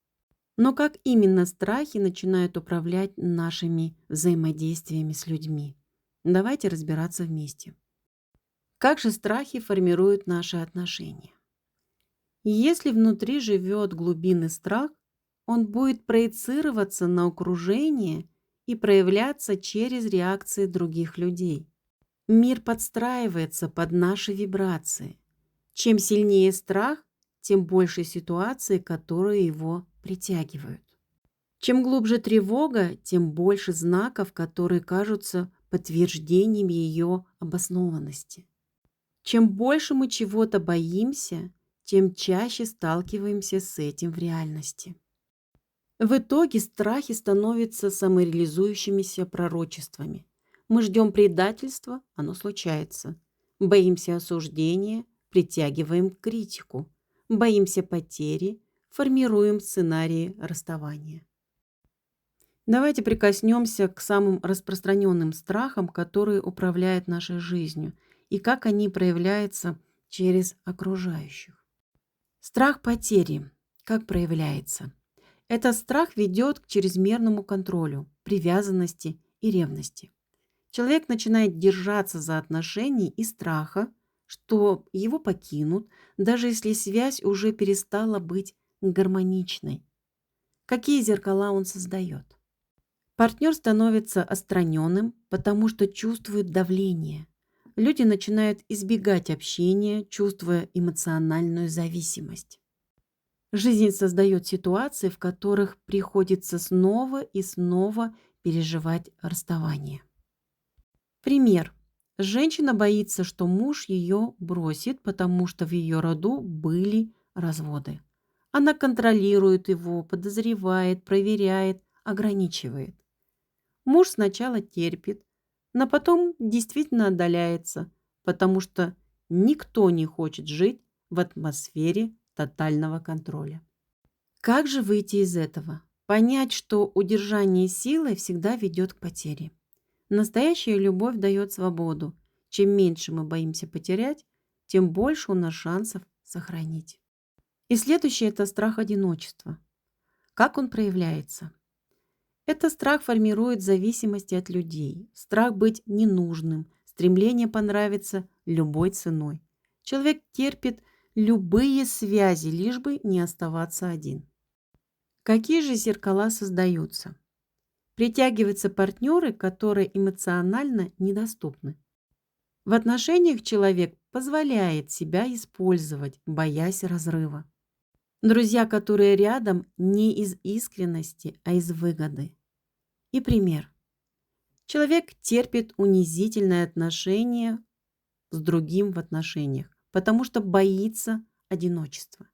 Но как именно страхи начинают управлять нашими взаимодействиями с людьми? Давайте разбираться вместе. Как же страхи формируют наши отношения? Если внутри живет глубинный страх, он будет проецироваться на окружение и проявляться через реакции других людей. Мир подстраивается под наши вибрации. Чем сильнее страх, тем больше ситуаций, которые его притягивают. Чем глубже тревога, тем больше знаков, которые кажутся подтверждением ее обоснованности. Чем больше мы чего-то боимся, тем чаще сталкиваемся с этим в реальности. В итоге страхи становятся самореализующимися пророчествами. Мы ждем предательства, оно случается. Боимся осуждения, притягиваем критику. Боимся потери, формируем сценарии расставания. Давайте прикоснемся к самым распространенным страхам, которые управляют нашей жизнью, и как они проявляются через окружающих. Страх потери. Как проявляется? Этот страх ведет к чрезмерному контролю, привязанности и ревности. Человек начинает держаться за отношения из страха, что его покинут, даже если связь уже перестала быть гармоничной. Какие зеркала он создает? Партнер становится отстраненным, потому что чувствует давление. Люди начинают избегать общения, чувствуя эмоциональную зависимость. Жизнь создает ситуации, в которых приходится снова и снова переживать расставание. Пример. Женщина боится, что муж ее бросит, потому что в ее роду были разводы. Она контролирует его, подозревает, проверяет, ограничивает. Муж сначала терпит, но потом действительно отдаляется, потому что никто не хочет жить в атмосфере тотального контроля. Как же выйти из этого? Понять, что удержание силой всегда ведет к потере. Настоящая любовь дает свободу. Чем меньше мы боимся потерять, тем больше у нас шансов сохранить. И следующее– это страх одиночества. Как он проявляется? Это страх формирует зависимости от людей, страх быть ненужным, стремление понравиться любой ценой. Человек терпит любые связи, лишь бы не оставаться один. Какие же зеркала создаются? Притягиваются партнеры, которые эмоционально недоступны. В отношениях человек позволяет себя использовать, боясь разрыва. Друзья, которые рядом не из искренности, а из выгоды. И пример. Человек терпит унизительное отношение с другим в отношениях, потому что боится одиночества.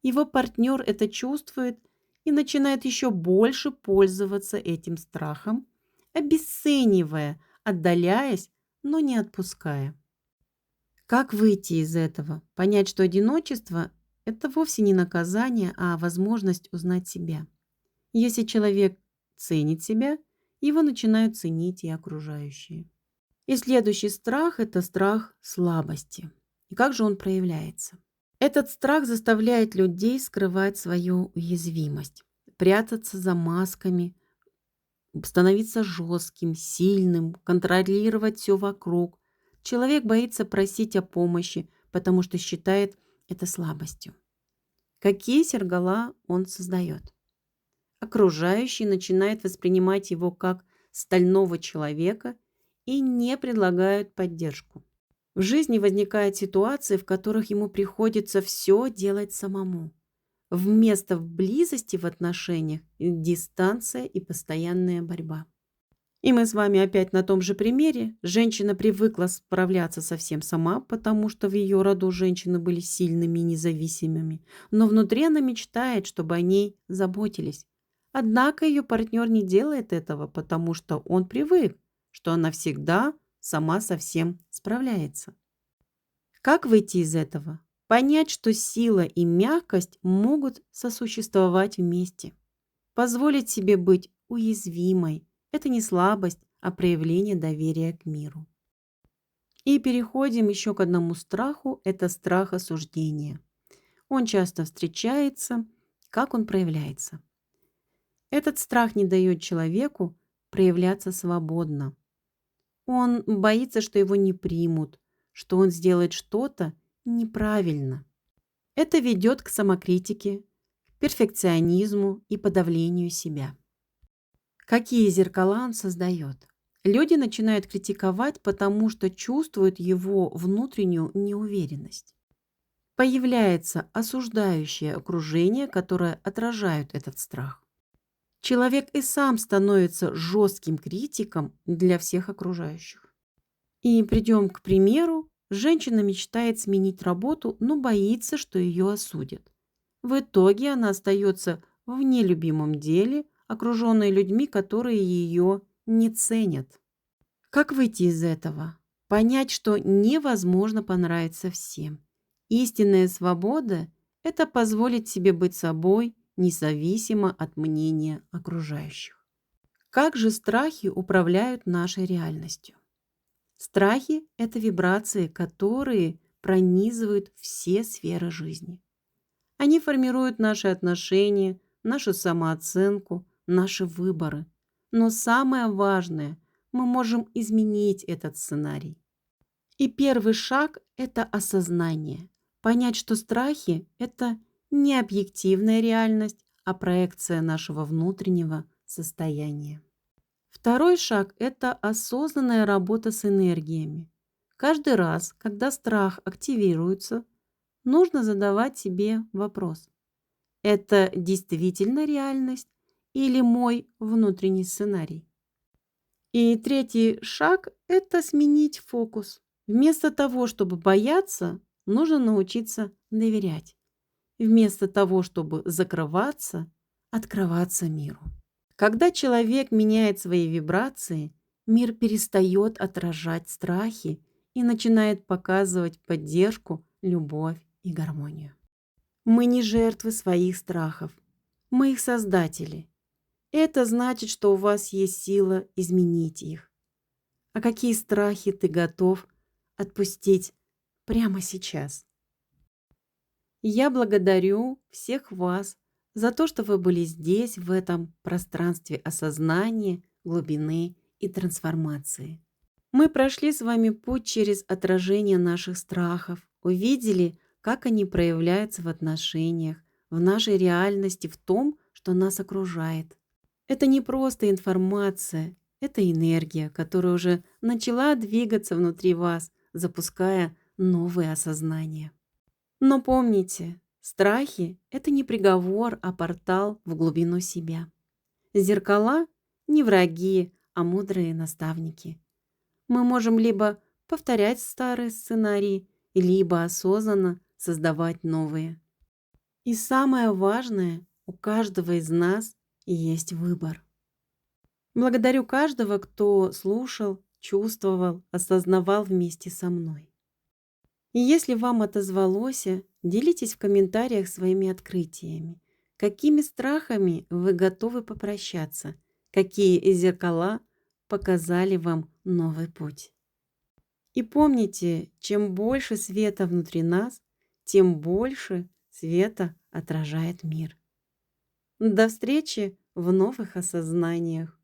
Его партнер это чувствует и начинает еще больше пользоваться этим страхом, обесценивая, отдаляясь, но не отпуская. Как выйти из этого? Понять, что одиночество – это вовсе не наказание, а возможность узнать себя. Если человек ценит себя, его начинают ценить и окружающие. И следующий страх – это страх слабости. И как же он проявляется? Этот страх заставляет людей скрывать свою уязвимость, прятаться за масками, становиться жестким, сильным, контролировать все вокруг. Человек боится просить о помощи, потому что считает это слабостью. Какие зеркала он создает? Окружающий начинает воспринимать его как стального человека и не предлагают поддержку. В жизни возникают ситуации, в которых ему приходится все делать самому. Вместо близости в отношениях – дистанция и постоянная борьба. И мы с вами опять на том же примере. Женщина привыкла справляться совсем сама, потому что в ее роду женщины были сильными и независимыми. Но внутри она мечтает, чтобы о ней заботились. Однако ее партнер не делает этого, потому что он привык, что она всегда сама со всем справляется. Как выйти из этого? Понять, что сила и мягкость могут сосуществовать вместе. Позволить себе быть уязвимой – это не слабость, а проявление доверия к миру. И переходим еще к одному страху – это страх осуждения. Он часто встречается. Как он проявляется? Этот страх не дает человеку проявляться свободно. Он боится, что его не примут, что он сделает что-то неправильно. Это ведет к самокритике, перфекционизму и подавлению себя. Какие зеркала он создает? Люди начинают критиковать, потому что чувствуют его внутреннюю неуверенность. Появляется осуждающее окружение, которое отражает этот страх. Человек и сам становится жестким критиком для всех окружающих. И придем к примеру. Женщина мечтает сменить работу, но боится, что ее осудят. В итоге она остается в нелюбимом деле, окруженной людьми, которые ее не ценят. Как выйти из этого? Понять, что невозможно понравиться всем. Истинная свобода – это позволить себе быть собой, независимо от мнения окружающих. Как же страхи управляют нашей реальностью? Страхи – это вибрации, которые пронизывают все сферы жизни. Они формируют наши отношения, нашу самооценку, наши выборы. Но самое важное – мы можем изменить этот сценарий. И первый шаг – это осознание. Понять, что страхи – это не объективная реальность, а проекция нашего внутреннего состояния. Второй шаг – это осознанная работа с энергиями. Каждый раз, когда страх активируется, нужно задавать себе вопрос. Это действительно реальность или мой внутренний сценарий? И третий шаг – это сменить фокус. Вместо того, чтобы бояться, нужно научиться доверять. Вместо того, чтобы закрываться, открываться миру. Когда человек меняет свои вибрации, мир перестает отражать страхи и начинает показывать поддержку, любовь и гармонию. Мы не жертвы своих страхов, мы их создатели. Это значит, что у вас есть сила изменить их. А какие страхи ты готов отпустить прямо сейчас? Я благодарю всех вас за то, что вы были здесь, в этом пространстве осознания, глубины и трансформации. Мы прошли с вами путь через отражение наших страхов, увидели, как они проявляются в отношениях, в нашей реальности, в том, что нас окружает. Это не просто информация, это энергия, которая уже начала двигаться внутри вас, запуская новые осознания. Но помните, страхи — это не приговор, а портал в глубину себя. Зеркала — не враги, а мудрые наставники. Мы можем либо повторять старые сценарии, либо осознанно создавать новые. И самое важное, у каждого из нас есть выбор. Благодарю каждого, кто слушал, чувствовал, осознавал вместе со мной. И если вам отозвалось, делитесь в комментариях своими открытиями. Какими страхами вы готовы попрощаться? Какие зеркала показали вам новый путь? И помните, чем больше света внутри нас, тем больше света отражает мир. До встречи в новых осознаниях.